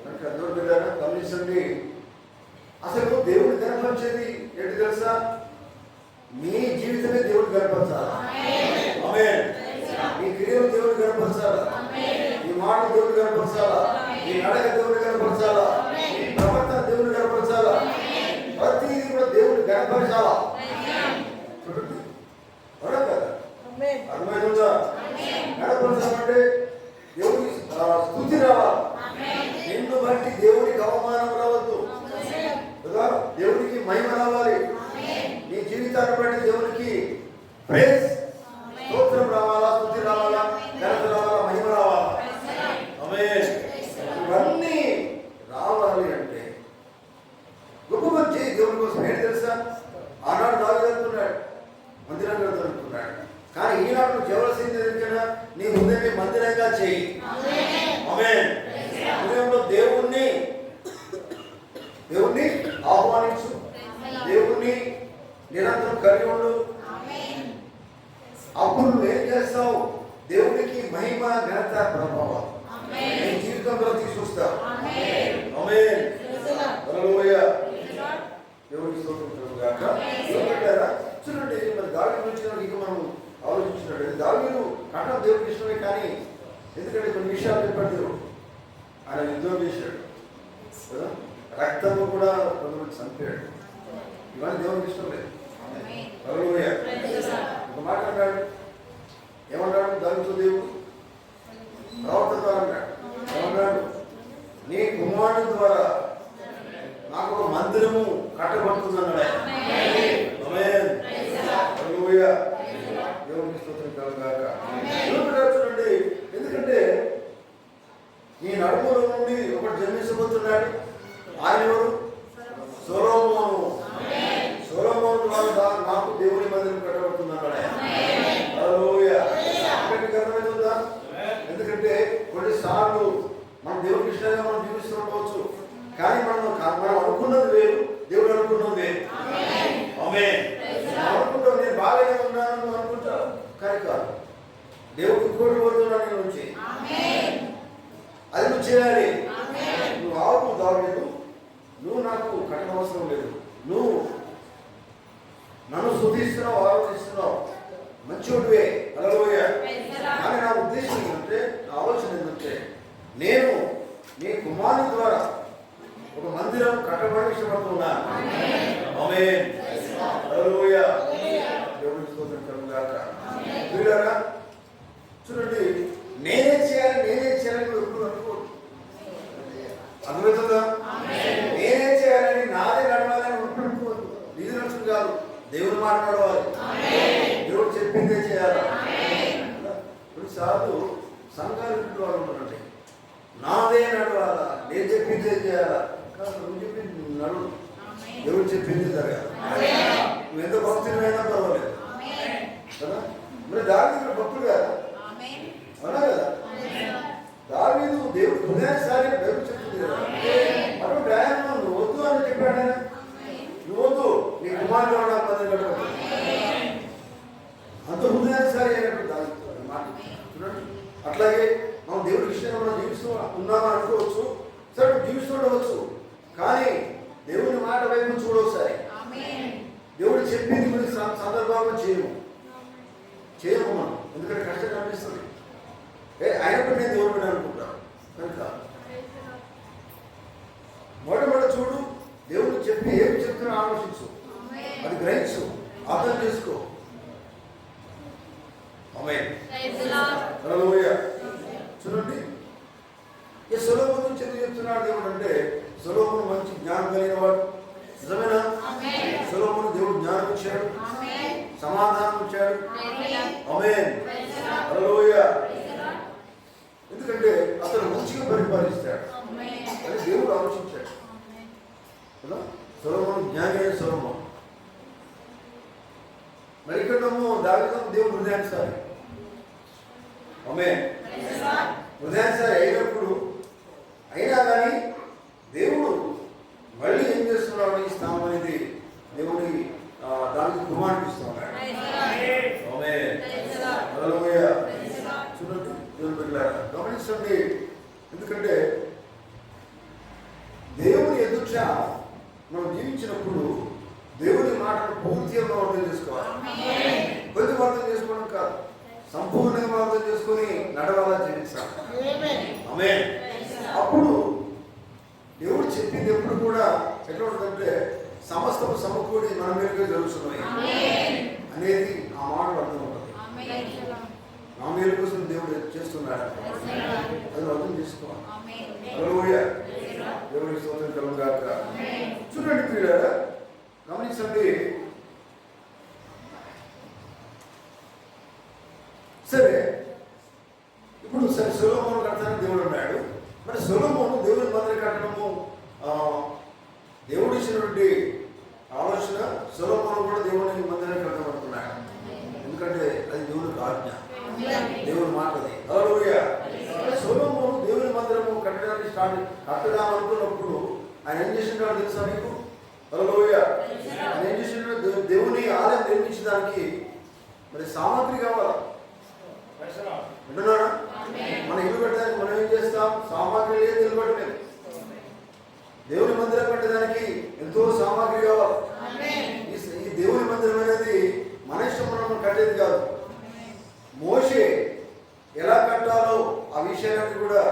కనుక అందరూ బిడ్డలారా గమనించండి, అసలు దేవుడిని కనపరిచేది ఏంటి తెలుసా? నీ జీవితమే దేవుడిని కనపరచాలి. ఆమేన్. నీ క్రియలు దేవుడిని కనపరచాలా, నీ మాట దేవుడిని కనపరచాలా, నీ నడక దేవుడిని కనపరచాలా, నీ ప్రవర్తన దేవుడిని కనపరచాలా, ప్రతిదీ కూడా దేవుడిని కనపరచాలా. చూడండి, అవునా కదా? అర్థమైందా? కనపరచాలంటే దేవుడికి స్తుతి రావాలి. నిన్ను బట్టి దేవుడికి అవమానం రావద్దు కదా, దేవుడికి మహిమ రావాలి. నీ జీవితాన్ని బట్టి దేవుడికి ప్రైజ్, స్తోత్రం రావాలా, స్తుతి రావాలా, ఘనత రావాలా, మహిమ రావాలా. ఆమేన్. ఇవన్నీ రావాలి అంటే గొప్ప మంచి దేవుడి కోసం ఏంటి తెలుసా? ఆనాడు దావీదు అనుకున్నాడు, మందిరంగా అనుకున్నాడు. కానీ ఈనాడు నువ్వు చేయవలసింది ఏంటంటే నీ హృదయాన్ని మందిరంగా చేయి. ఆమేన్. ఆయన యుద్ధం చేశాడు కదా, రక్తము కూడా కొంతమంది చంపాడు. ఇవన్నీ దేవునికి ఇష్టం లేదు. హల్లెలూయా. ఒక మాట అన్నాడు, ఏమన్నాడు దావీదు దేవుడు ప్రవక్త ద్వారా అన్నాడు, ఏమన్నాడు, నీ కుమారుని ద్వారా నాకు ఒక మందిరము కట్టబడుతుంది అన్నాడు. ఆమేన్. హల్లెలూయా. దేవునికి స్తోత్రం కలుగుగాక. చూడండి, ఎందుకంటే నీ నడుములో నుండి ఒకటి జన్మించబోతున్నాడు. ఆయన ఎవరు? సొలొమోను. సొలొమోను ద్వారా నాకు దేవుని మందిరం కట్టబడుతుంది అన్నాడు. హల్లెలూయా. ఇక్కడికి అర్థమవుతుందా? ఎందుకంటే కొన్నిసార్లు మన దేవునికి ఇష్టంగా మనం జీవిస్తూ ఉండవచ్చు, కానీ మనం అనుకున్నది వేరు, దేవుడు అనుకున్నది వేరు. ఆమేన్. అనుకుంటావు నేను బాగానే ఉన్నాను నువ్వు అనుకుంటావు, కానీ కాదు. దేవుడు ఇంకోటి కోరుతున్నాడు నీ నుంచి, అది నువ్వు చేయాలి. నువ్వు ఆవు దావీదు, నువ్వు నాకు కట్టనవసరం లేదు, నువ్వు నన్ను స్తుతిస్తున్నావు, ఆలోచిస్తున్నావు, మంచివాడివే. హల్లెలూయా. కానీ నా ఉద్దేశం ఏంటంటే, నా ఆలోచన ఏంటంటే, నేను నీ కుమారుని ద్వారా ఒక మందిరం కట్టబడి ఇష్టపడుతున్నాను. ఆమేన్. హల్లెలూయా. దేవునికి స్తోత్రం కలుగుగాక. వీళ్ళారా చూడండి, నేనే చేయాలని ఎప్పుడు అనుకోడు. అర్థమవుతుందా? నేనే చేయాలని, నాదే నడవాలని ఎప్పుడు అనుకోదు. ఇది నడుచు కాదు, దేవుడు మాట్లాడవాలి, దేవుడు చెప్పిందే చేయాలి. కొన్నిసార్లు సంఘాలు వాళ్ళు ఉంటారండి, నాదే నడవాలా, నేను చెప్పిందే చేయాలా. కాదు, నువ్వు చెప్పింది నడు, దేవుడు చెప్పింది జరగాలి. నువ్వు ఎంత భక్తులైనా పర్వాలేదు కదా. మరి దావీదు భక్తుడు కదా, అవునా కదా. దావీదు దేవుడు హృదయాన్నిసారి బైబిల్ చెప్తుంది కదా. అటువంటి ఆయన నువ్వు వద్దు అని చెప్పాడు. ఆయన నువ్వు వద్దు, నీ కుమారుడు మందిరం కట్టబడుతుంది, అంత హృదయాన్నిసారి అయినటువంటి దావీదు మాట చూడండి. అట్లాగే మనం దేవుడి విషయంలో మనం జీవిస్తూ ఉన్నామని అనుకోవచ్చు, సరే జీవిస్తూ ఉండవచ్చు, కానీ దేవుని మాట వైపు చూడవసారి. దేవుడు చెప్పింది కొన్ని సందర్భాల్లో చేయము మనం, ఎందుకంటే కష్టం అనిపిస్తుంది. అయినప్పుడు నేను దేవుడు మీద అనుకుంటాను కనుక మొదట చూడు, దేవుడు చెప్పి ఏమి చెప్తున్నా ఆలోచించు, అది గ్రహించు, అర్థం చేసుకో. ఆమేన్. హల్లెలూయా. చూడండి, ఈ సొలొమోను గురించి ఎందుకు చెప్తున్నాడు దేవుడు అంటే, సొలొమోను మంచి జ్ఞానం కలిగిన వాడు. నిజమేనా? సొలొమోను దేవుడు జ్ఞానం ఇచ్చాడు, సమాధానం ఇచ్చాడు. ఆమేన్. హల్లెలూయా. ఎందుకంటే అతను మంచిగా పరిపాలిస్తాడు అని దేవుడు ఆలోచించాడు కదా. సొలొమోను జ్ఞాని అయిన సొలొమోను. మరి ఇక్కడ దావీదు దేవుడు హృదయాన్సారి. ఆమేన్. హృదయాన్సారి అయినప్పుడు అయినా కానీ దేవుడు మళ్ళీ ఏం చేస్తున్నాడు, ఈ స్థానం అనేది దేవుడి దానికి కుమారుడికి ఇస్తున్నాడు. ఆమేన్. హల్లెలూయా. చూడండి దేవుని బిడ్డలారా, గమనించండి. ఎందుకంటే దేవుని ఎదుట మనం జీవించినప్పుడు దేవుని మాటను పూర్తిగా అర్థం చేసుకోవాలి. కొద్ది అర్థం చేసుకోవడం కాదు, సంపూర్ణంగా అర్థం చేసుకొని నడవాలా జీవించాలి. ఆమేన్. అప్పుడు దేవుడు చెప్పింది ఎప్పుడు కూడా ఎట్లా ఉంటుందంటే, సమస్తము సమకూడి మన మీదుగా జరుగుతున్నాయి అనేది ఆ మాటలు అర్థం ఉంటుంది. నా మేలు కోసం దేవుడు చేస్తున్నాడు, అది అర్థం చేసుకోవాలి. హల్లెలూయా. దేవుడికి స్తోత్రం కలుగుగాక. చూడండి ప్రియులారా, గమనించండి. సరే, ఇప్పుడు సొలొమోను కడతానని దేవుడు అన్నాడు. మరి సొలొమోను దేవుని మందిరం కట్టడము దేవుడు ఇచ్చినటువంటి ఆలోచన. సొలొమోను కూడా దేవుని మందిరం కట్టబడుతున్నాడు, ఎందుకంటే అది దేవునికి ఆజ్ఞ, దేవుని మాట. అది హల్లెలూయా. సొలొమోను దేవుని మందిరము కట్టడానికి కట్టదాం అనుకున్నప్పుడు ఆయన ఏం చేసినాడు తెలుసా మీకు? హల్లెలూయా. ఆయన ఏం చేసినాడు? దేవుని ఆలయం నిర్మించడానికి మరి సామాగ్రి కావాలి. వింటున్నారా? మన ఇల్లు కట్టడానికి మనం ఏం చేస్తాం? సామాగ్రి లేదు, ఇల్లు కట్టలేదు. దేవుని మందిరం కట్టడానికి ఎంతో సామాగ్రి కావాలి. ఈ దేవుని మందిరం అనేది మన ఇష్టం మనం కట్టేది కాదు. మోషే ఎలా కట్టాలో ఆ విషయాన్ని కూడా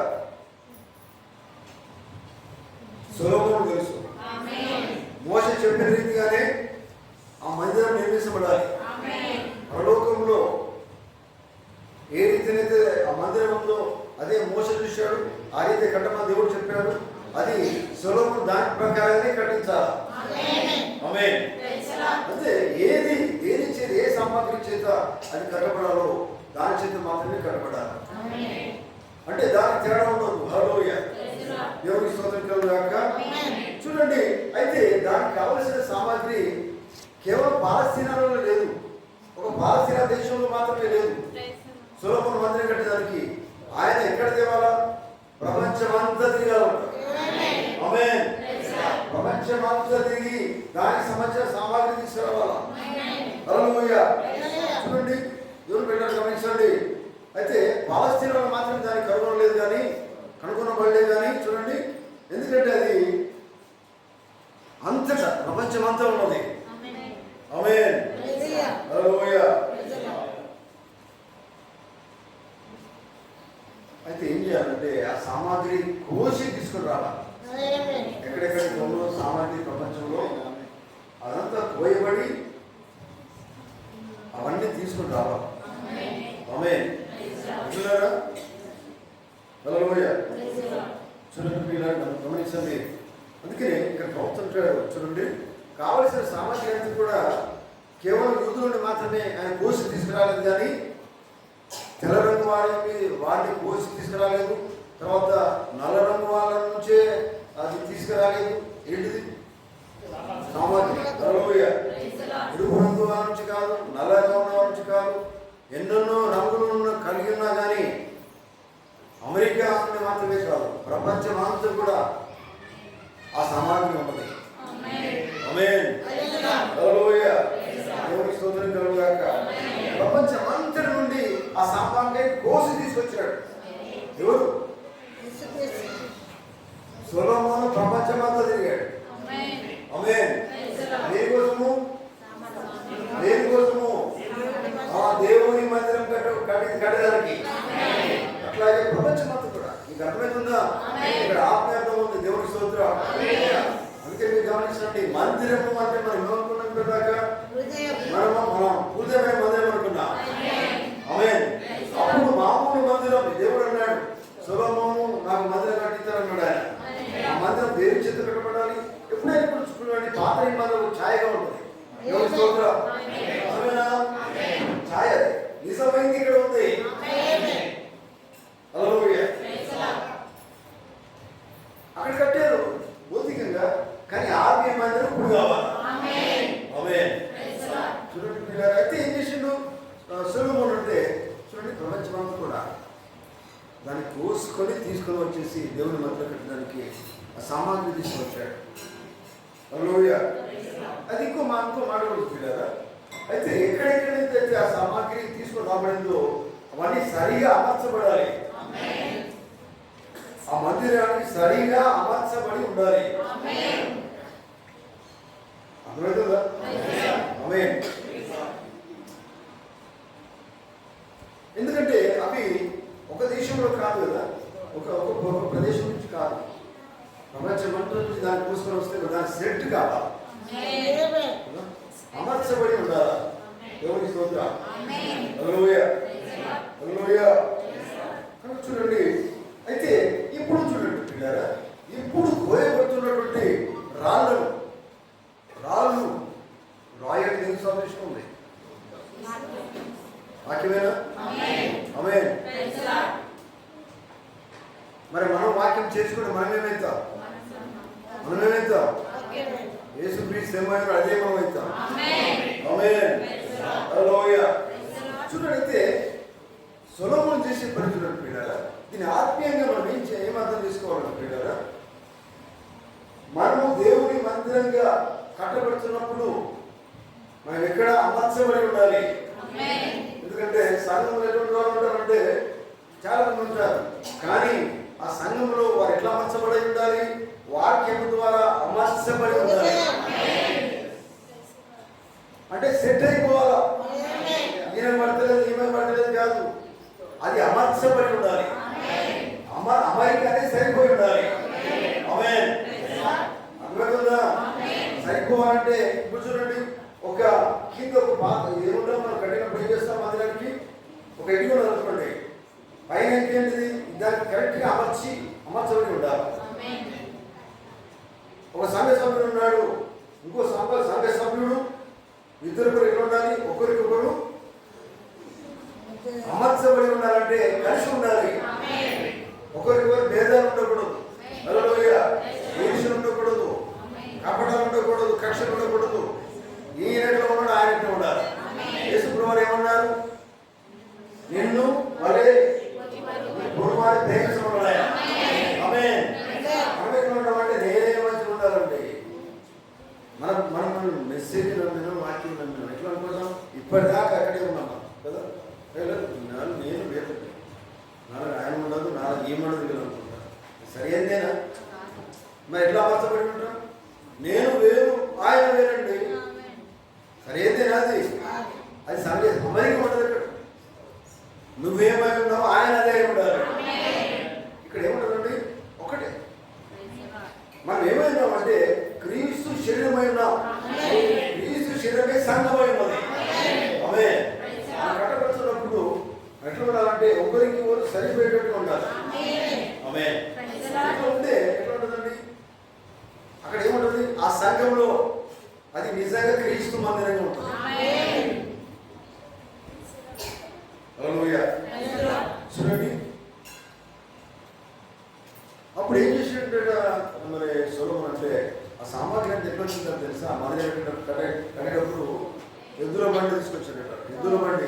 సొలొమోను తెలుసు. మోషే చెప్పిన రీతిగానే ఆ మందిరం నిర్మించబడాలి. పరలోకంలో ఏ రీతినైతే ఆ మందిరం ఉందో అదే మోషే చూశాడు, ఆ రీతి కట్టమని దేవుడు చెప్పాడు. అది సొలొమోను దాని ప్రకారంగానే కట్టించాలి. ఆమేన్. అంటే ఏది దేని చేత ఏ సామాగ్రి చేత అది కట్టబడాలో దాని చేత మాత్రమే కట్టబడాలి. అంటే దానికి తేడా ఉండదు. హల్లెలూయా, దేవునికి స్తోత్రం కలుగుగాక. చూడండి, అయితే దానికి కావలసిన సామాగ్రి కేవలం పాలస్తీనాలో లేదు, ఒక పాలస్తీనా దేశంలో మాత్రమే లేదు. సొలొమోను మందిరం కట్టేదానికి ఆయన ఎక్కడ తేవాలా? ప్రపంచమంతా తిరగాలంట. ఆమేన్. ప్రపంచమంతా తిరిగి దానికి సంబంధించిన సామాగ్రి తీసుకురావాలా. హల్లెలూయా. చూడండి, దేవుని బిడ్డలు గమనించండి. అయితే పాలస్తీనాలో మాత్రం దాన్ని కనుగొనలేదు, కానీ కనుగొనబడలేదు. కానీ చూడండి, ఎందుకంటే అది అంతటా ప్రపంచమంతా ఉన్నది. ఆమేన్. హల్లెలూయా. అయితే ఏం చేయాలంటే ఆ సామాగ్రి కోసి తీసుకుని రావాలి. ఎక్కడెక్కడ ఉన్న సామాగ్రి ప్రపంచంలో అదంతా కోయబడి అవన్నీ తీసుకుని రావాలి. ఆమేన్. చూడారా? హల్లెలూయా. చూడండి పిల్లలు గమనించండి. అందుకనే ఇక్కడ ప్రవక్త చూడండి, కావలసిన సామాగ్రి అంతా కూడా కేవలం యూదు నుండి మాత్రమే ఆయన కోసి తీసుకురాలేదు, కానీ తెల్ల రంగు వాడిని కోసి తీసుకురాలేదు. తర్వాత నల్ల రంగు వాళ్ళ నుంచే అది తీసుకురాలేదు. ఏంటిది సామాగ్రి? హల్లెలూయా. ఎరుపు రంగు వాళ్ళ నుంచి కాదు, నల్లగా ఉన్న వాళ్ళ నుంచి కాదు, ఎన్నెన్నో రంగులు కలిగి ఉన్నా కానీ అమెరికా నుండి మాత్రమే కాదు, ప్రపంచం అంతా కూడా ఆ సామాగ్రి ఉన్నది. ఆమేన్. హల్లెలూయా. దేవునికి స్తోత్రం కలుగుగాక. ప్రపంచమంతటి నుండి ఆ సామాగ్రి కోసి తీసుకొచ్చాడు. ఎవరు? సొలొమోను ప్రపంచమంతా తిరిగాడు. ఆమేన్. దేనికోసము? దేనికోసము? ఆ దేవుని మందిరం కట్టడానికి. అట్లాగే ప్రపంచమంతా కూడా. మీకు అర్థమవుతుందా? ఇక్కడ ఆత్మీయత్వం ఉంది. దేవుని స్తోత్రం. అందుకే మీరు గమనించండి, మందిరము అంటే మనం ఏమనుకున్నాం కదా? మనం పూజమైన మందిరం అనుకున్నాం. ఆమేన్. అప్పుడు మామూలు మందిరం. దేవుడు అన్నాడు, సొలొమోను నాకు మందిరం కట్టించాలన్నాడు ఆయన. ఆ మందిరం దేని చేత కట్టబడాలి? ఎప్పుడైనా చూడండి, పాత మందిరం ఛాయగా ఉంటుంది. దేవుని స్తోత్రం. ఛాయ నిజమైంది ఇక్కడ ఉంది. హల్లెలూయా. అక్కడ కట్టారు భౌతికంగా, కానీ ఆత్మీయ మందిరం ఇప్పుడు కావాలి. ఆమేన్. చూడండి పిల్లలు, అయితే ఏం చేసిండు సొలొమోను అంటే? చూడండి, ప్రపంచమంతా కూడా దాన్ని కోసుకొని తీసుకొని వచ్చేసి దేవుని మందిరం కట్టడానికి ఆ సామాగ్రి తీసుకొచ్చాడు. హల్లెలూయా. అది ఇంకో మాట కూడా కదా. అయితే ఎక్కడెక్కడైతే ఆ సామాగ్రి తీసుకొని రాబడిందో అవన్నీ సరిగా అమర్చబడాలి. ఆ మందిరానికి సరిగా అమర్చబడి ఉండాలి. అర్థమవుతుందా? ఆమేన్. ఎందుకంటే అవి ఒక దేశంలో కాదు కదా, ఒక ప్రదేశం నుంచి కాదు, ప్రపంచమంతా నుంచి దాన్ని కోసుకొని వస్తే దాని సెట్ కావాలి, అమర్చబడి ఉండాలి. దేవుని స్తోత్రం. హల్లెలూయా. హల్లెలూయా. చూడండి, అయితే ఇప్పుడు చూడండి పిల్లరా, ఇప్పుడు కోయబడుతున్నటువంటి రాళ్ళు రాయడానికి ఎందుకు సందేశం ఉంది? వాక్యమేనా? ఆమేన్. మరి మనం వాక్యం చేసుకుంటే మనమేమవుతాం? యేసుక్రీస్తు ఏమైనా అదే మనం అవుతాం. ఆమేన్. హల్లెలూయా. చూడండి, సొలొమోను చేసే పని చూడండి పిల్లరా. దీన్ని ఆత్మీయంగా మనం ఏమర్థం చేసుకోవాలి పిల్లరా? మనము దేవుని మందిరంగా కట్టబడుతున్నప్పుడు మనం ఎక్కడ అమర్చబడి ఉండాలి. ఎందుకంటే సంఘంలో ఎటువంటి వాళ్ళు ఉంటారంటే చాలా మంది ఉంటారు, కానీ ఆ సంఘంలో వారు ఎట్లా అమర్చబడి ఉండాలి? వాక్యం ద్వారా అమర్చబడి ఉండాలి. అంటే సెట్ అయిపోవాలా. ఈయన పడతలేదు ఈమె పడతలేదు కాదు, అది అమర్చబడి ఉండాలి. అమరిక అనేది సరిపోయి ఉండాలి. ఆమేన్. కలిగి ఉండాలి. ఒక సంఘ సభ్యుడు ఉన్నాడు, ఇంకో సంఘ సభ్యుడు, ఇద్దరు కూడా ఎట్లా ఉండాలి? ఒకరికొకరు అమర్చబడి ఉండాలంటే కలిసి ఉండాలి. ఒకరికొకరు భేదాలు ఉండకూడదు, ఈర్ష్యలు ఉండకూడదు, కపటాలు ఉండకూడదు, కక్షలు ఉండకూడదు. ఈయనట్లో ఉన్నాడు, ఆయనట్లో ఉండాలి. యేసు ప్రభువు ఏమన్నారు? నిన్ను వలే పూర్వాన్ని ప్రేమించడం. ఆమేన్. మనం ఎట్లా ఉంటామంటే నేనే మంచిగా ఉండాలండి. మనం మనం మెసేజ్ నమ్మినాం, వాక్యం నమ్మినాం. ఎట్లా అనుకుంటాం? ఇప్పటిదాకా అక్కడే ఉన్నాం కదా. నేను వేరు, నాకు ఆయన ఉండదు, నాకు ఏమడదు వీళ్ళు అనుకుంటా. సరి అంతేనా? మరి ఎట్లా అమర్చబడి ఉంటాం? నేను వేరు, ఆయన వేరండి. సరి అంతేనా? అది సమయ అమరిక ఉండదు. ఇక్కడ నువ్వేమై ఉన్నావు, ఆయన అదే ఉండాలి. ఇక్కడ ఏముంటుందండి? ఒకటే. మనం ఏమైనాం అంటే క్రీస్తు శరీరమై ఉన్నాం. క్రీస్తు శరీరమే సంఘమై ఉన్నది. ఆమె కట్టబడుతున్నప్పుడు ఎట్లా ఉండాలంటే ఒకరికి ఒకరు సరిపోయేటట్టుగా ఉండాలి. ఆమె ఎట్లా ఉంటే ఎట్లా ఉంటుందండి? అక్కడ ఏముంటుంది? ఆ సంఘంలో అది నిజంగా క్రీస్తు మందిరంగా ఉంటుంది. చూడండి, అప్పుడు ఏం చేసినట్టు మరి సొలొమోను అంటే ఆ సామాగ్రి అంతా ఎట్లా వచ్చిందని తెలుసా? మందిరం కట్టేటప్పుడు ఎద్దుల బండి తీసుకొచ్చాడట. ఎద్దుల బండి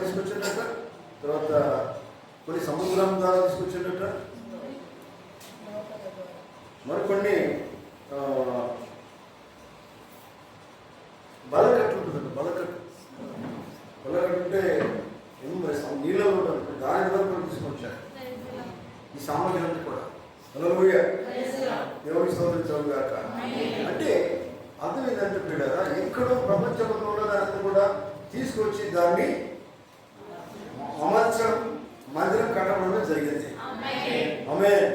తీసుకొచ్చాడట. తర్వాత కొన్ని సముద్రం ద్వారా తీసుకొచ్చాడట. మరికొన్ని బలకట్టు ఉంటుందండి. బలకట్టు అంటే నీళ్ళలో ఉంటుంది, దాని వరకు తీసుకొచ్చారు ఈ సామాగ్రి అంతా కూడా. హల్లెలూయా, దేవుని స్తోత్రం గాక. అంటే అర్థం ఏంటంటే బిడ్డరా, ఎక్కడో ప్రపంచంలో ఉన్నదంతా కూడా తీసుకొచ్చి దాన్ని అమర్చడం, మందిరం కట్టడం జరిగింది. ఆమేన్.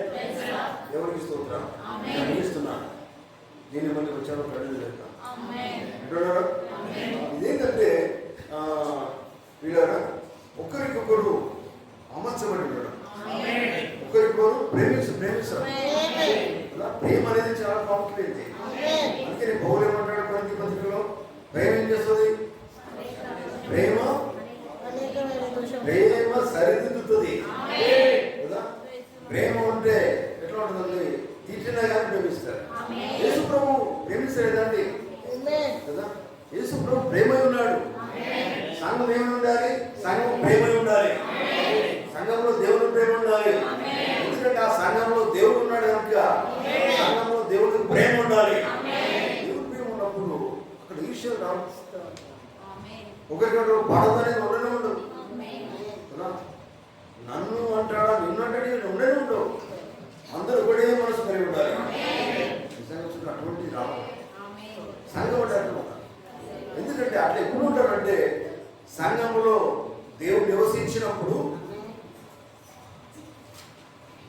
ఎవరికి స్తోత్రం. ముగిస్తున్నాను. దీన్ని మళ్ళీ వచ్చారో ప్రజలు చెప్తాను. ఇదేంటంటే వీళ్ళ ఒకరికొకరు అమర్చబడి ఉండడం, ఒకరికొకరు ప్రేమించడం. ప్రేమ అనేది చాలా ప్రాముఖ్యమైంది. అందుకని పౌలు ఏమంటాడు కొరింథీ పత్రికలో? ప్రేమ ఏం చేస్తుంది? ప్రేమ సరిదిద్దుతుంది కదా. ప్రేమ ఉంటే ఎట్లా ఉంటుందండి? తీర్చినా కానీ ప్రేమిస్తారు. యేసు ప్రభు ప్రేమిస్తాడండి కదా. యేసు ప్రభు ప్రేమై ఉన్నాడు. సంఘం ఏమై ఉండాలి? సంఘం ప్రేమై ఉండాలి. సంఘంలో దేవుని ప్రేమ ఉండాలి. ఎందుకంటే ఆ సంఘంలో దేవుడు ఉన్నాడు కనుక సంఘంలో దేవుడికి ప్రేమ ఉండాలి. దేవుడి ప్రేమ ఉన్నప్పుడు అక్కడ ఈశ్వరు రావు. ఒకరికొకరు పడదనేది ఉండనే ఉండదు. నన్ను అంటాడా, నిన్ను అంటాడు, ఉండనే ఉండవు. అందరూ ఒకటే మనసు కలిగి ఉండాలి. నిజంగా అటువంటి రావు. సంఘం అంటే అట్లా ఉండాలి. ఎందుకంటే అట్లా ఎప్పుడు ఉంటారంటే సంఘంలో దేవుడు నివసించినప్పుడు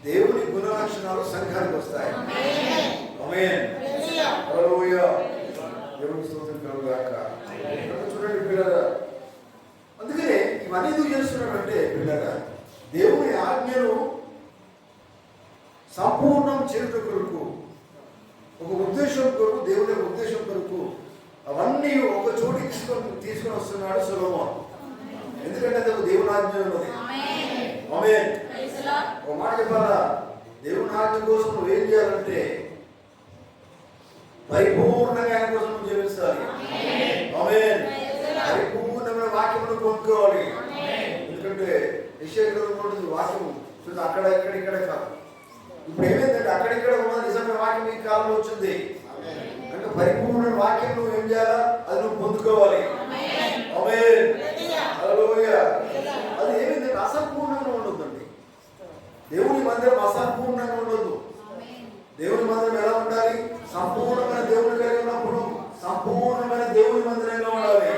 దేవుని గుణ లక్షణాలు సంఘానికి వస్తాయి. ఆమేన్. హల్లెలూయా, దేవుని స్తోత్రం కలుగుగాక. చూడండి పిల్లరా, అందుకనే ఇవన్నీ ఎందుకు చేస్తున్నాడంటే పిల్లరా, దేవుని ఆజ్ఞను సంపూర్ణం చేయుట కొరకు, ఒక ఉద్దేశం కొరకు, దేవుని ఉద్దేశం కొరకు అవన్నీ ఒక చోటికి తీసుకొని వస్తున్నాడు సొలొమోను. ఎందుకంటే అది దేవుని ఆజ్ఞ ఉన్నది. ఆమేన్. ఒక మాట చెప్పాలా? దేవుని ఆజ్ఞ కోసం నువ్వు ఏం చేయాలంటే పరిపూర్ణంగా ఆయన కోసం నువ్వు జీవించాలి. ఆమేన్. పరిపూర్ణమైన వాక్యమును పొందుకోవాలి. ఎందుకంటే యెషయా గ్రంథంలో వాక్యం చూడండి, అక్కడ ఇక్కడ కాదు. ఇప్పుడు ఏమైందంటే అక్కడిక్కడ ఉన్న నిజమైన వాక్యం ఈ కాలంలో వచ్చింది అంటే పరిపూర్ణ వాక్యం నువ్వు ఏం చేయాలా? అది నువ్వు పొందుకోవాలి. ఆమేన్. హల్లెలూయా. అది ఏమైందంటే అసంపూర్ణంగా ఉండొద్దండి. దేవుని మందిరం అసంపూర్ణంగా ఉండొద్దు. దేవుని మందిరం ఎలా ఉండాలి? సంపూర్ణమైన దేవుని కలిగి ఉన్నప్పుడు సంపూర్ణమైన దేవుని మందిరంగా ఉండాలి.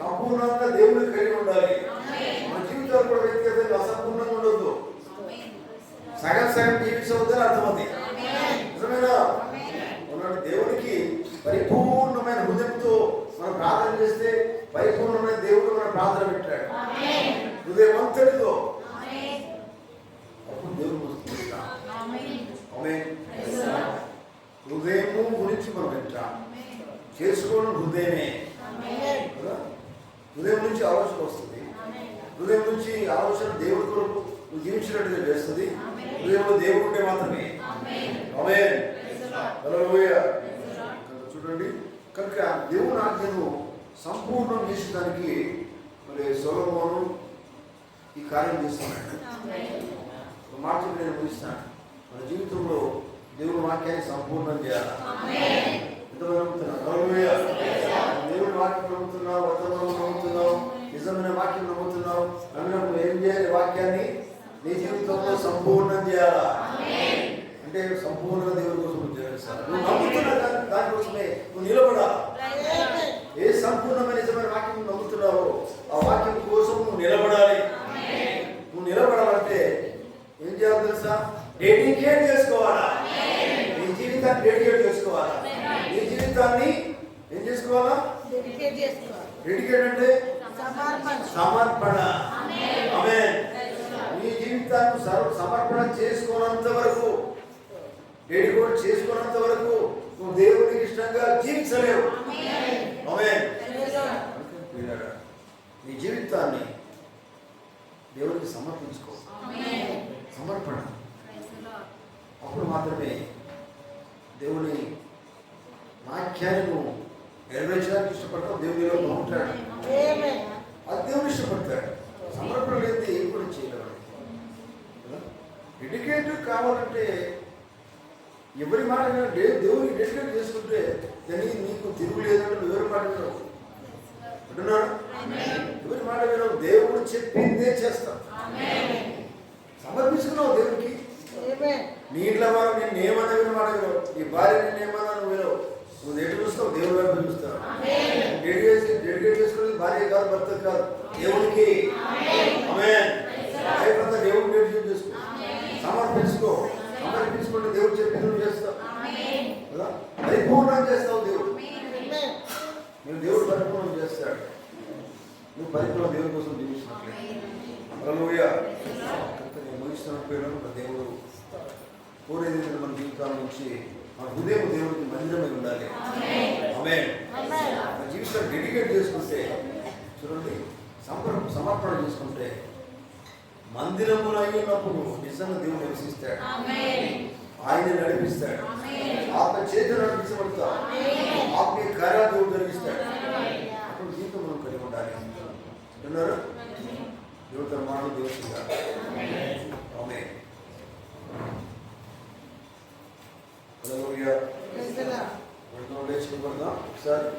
సంపూర్ణంగా దేవుని కలిగి ఉండాలి. మన జీవితాలు కూడా వ్యక్తిగతంగా అసంపూర్ణంగా ఉండొద్దు. సగం జీవించవద్దని అర్థమవుతుంది. నిజమేనా? దేవునికి పరిపూర్ణమైన హృదయంతో మనం ప్రార్థన చేస్తే పరిపూర్ణమైన దేవుడు మన ప్రార్థన పెట్టాడు. హృదయం అంతటితో చేసుకోవడం హృదయమే. హృదయం నుంచి ఆలోచన వస్తుంది. హృదయం నుంచి ఆలోచన దేవుడి కొరకు నువ్వు జీవించినట్టుగా చేస్తుంది. హృదయంలో దేవుడు ఉంటే మాత్రమే. ఆమేన్. హల్లెలూయా. చూడండి, కనుక దేవుని ఆజ్ఞను సంపూర్ణం చేసేదానికి మరి సొలొమోను ఈ కార్యం చేస్తున్నాడు. ఒక మాట నేను ముగిస్తాను. మన జీవితంలో దేవుని వాక్యాన్ని సంపూర్ణం చేయాలి. ఎంతమంది నమ్ముతున్నారు? హల్లెలూయా. దేవుని వాక్యం నమ్ముతున్నావు, వర్తమానం నమ్ముతున్నావు, నిజమైన వాక్యం నమ్ముతున్నావు. నమ్మినప్పుడు ఏం చేయాలి? వాక్యాన్ని నీ జీవితంలో సంపూర్ణం చేయాలా? అంటే సంపూర్ణంగా దేవుని కోసం చేయాలి. నువ్వు నమ్ముతున్నా దానికోసమే నువ్వు నిలబడాలి. ఏ సంపూర్ణమైన నిజమైన వాక్యం నమ్ముతున్నావో ఆ వాక్యం కోసం నువ్వు నిలబడాలి. నువ్వు నిలబడాలంటే ఏం చేయాలి తెలుసా? డెడికేట్ చేసుకోవాలా? నీ జీవితాన్ని డెడికేట్ చేసుకోవాలా? నీ జీవితాన్ని ఏం చేసుకోవాలా? డెడికేట్ అంటే సమర్పణ. ఆమేన్. నీ జీవితాన్ని సమర్పణ చేసుకోనంత వరకు, డెడికేట్ చేసుకోనంత వరకు నువ్వు దేవునికి ఇష్టంగా జీవించలేవు. ఆమేన్. నీ జీవితాన్ని దేవునికి సమర్పించుకో. సమర్పణ. అప్పుడు మాత్రమే దేవుని వాక్యాన్ని నువ్వు నెరవేర్చడానికి ఇష్టపడతావు. దేవునిలో బాగుంటాడు. అది దేవుని ఇష్టపడతాడు. సమర్పణ లేదు ఏం కూడా చేయలేడు. డెడికేట్ కావాలంటే ఎవరి మాట దేవునికి డెడికేట్ చేసుకుంటే దాన్ని నీకు తిరుగులేదంటే ఎవరి మాట వినవు అంటున్నాడు. ఎవరి మాట వినవు. దేవుడు చెప్పిందే చేస్తావు. సమర్పించుకున్నావు దేవునికి. నీ ఇంట్లో వారు నేను ఏమన్నా విన మాట వినవు. నీ భార్య నేను ఏమన్నా నువ్వు వినవు. నువ్వు ఎటు చూస్తావు? దేవుడు వైపు చూస్తావు. డెడికేట్ చేసుకునేది భార్య కాదు, భర్త కాదు, దేవునికి. ఆమేన్. లైఫ్ అంతా దేవుడికి డెడికేట్ చేసుకో. సమర్పించుకో. సమర్పించుకుంటే దేవుడు చెప్పి నువ్వు చేస్తావు కదా. పరిపూర్ణం చేస్తావు. దేవుడు నువ్వు దేవుడు పరిపూర్ణం చేస్తాడు. నువ్వు పరిపూర్ణ దేవుడి కోసం జీవిస్తున్నట్లే. హల్లెలూయా. నేను ముగిస్తున్నప్పుడు దేవుడు కోరేది మన జీవితాల నుంచి మన హృదయం దేవుడికి మందిరమై ఉండాలి. ఆమేన్. మన జీవితాన్ని డెడికేట్ చేసుకుంటే చూడండి, సమర్పణ చేసుకుంటే మందిరములు అయినప్పుడు నిజంగా దేవుడు నివసిస్తాడు. ఆయన నడిపిస్తాడు. ఆత్మ చేత నడిపించబడతాడు. ఆత్మీయ కార్యాలు దేవుడు జరిగిస్తాడు. అప్పుడు జీవితం మనం కలిగి ఉండాలి. విన్నారు? దేవుడు తన మాటలు దేవుడు. ఆమేన్. హల్లెలూయా. లేచిపోదాం ఒకసారి.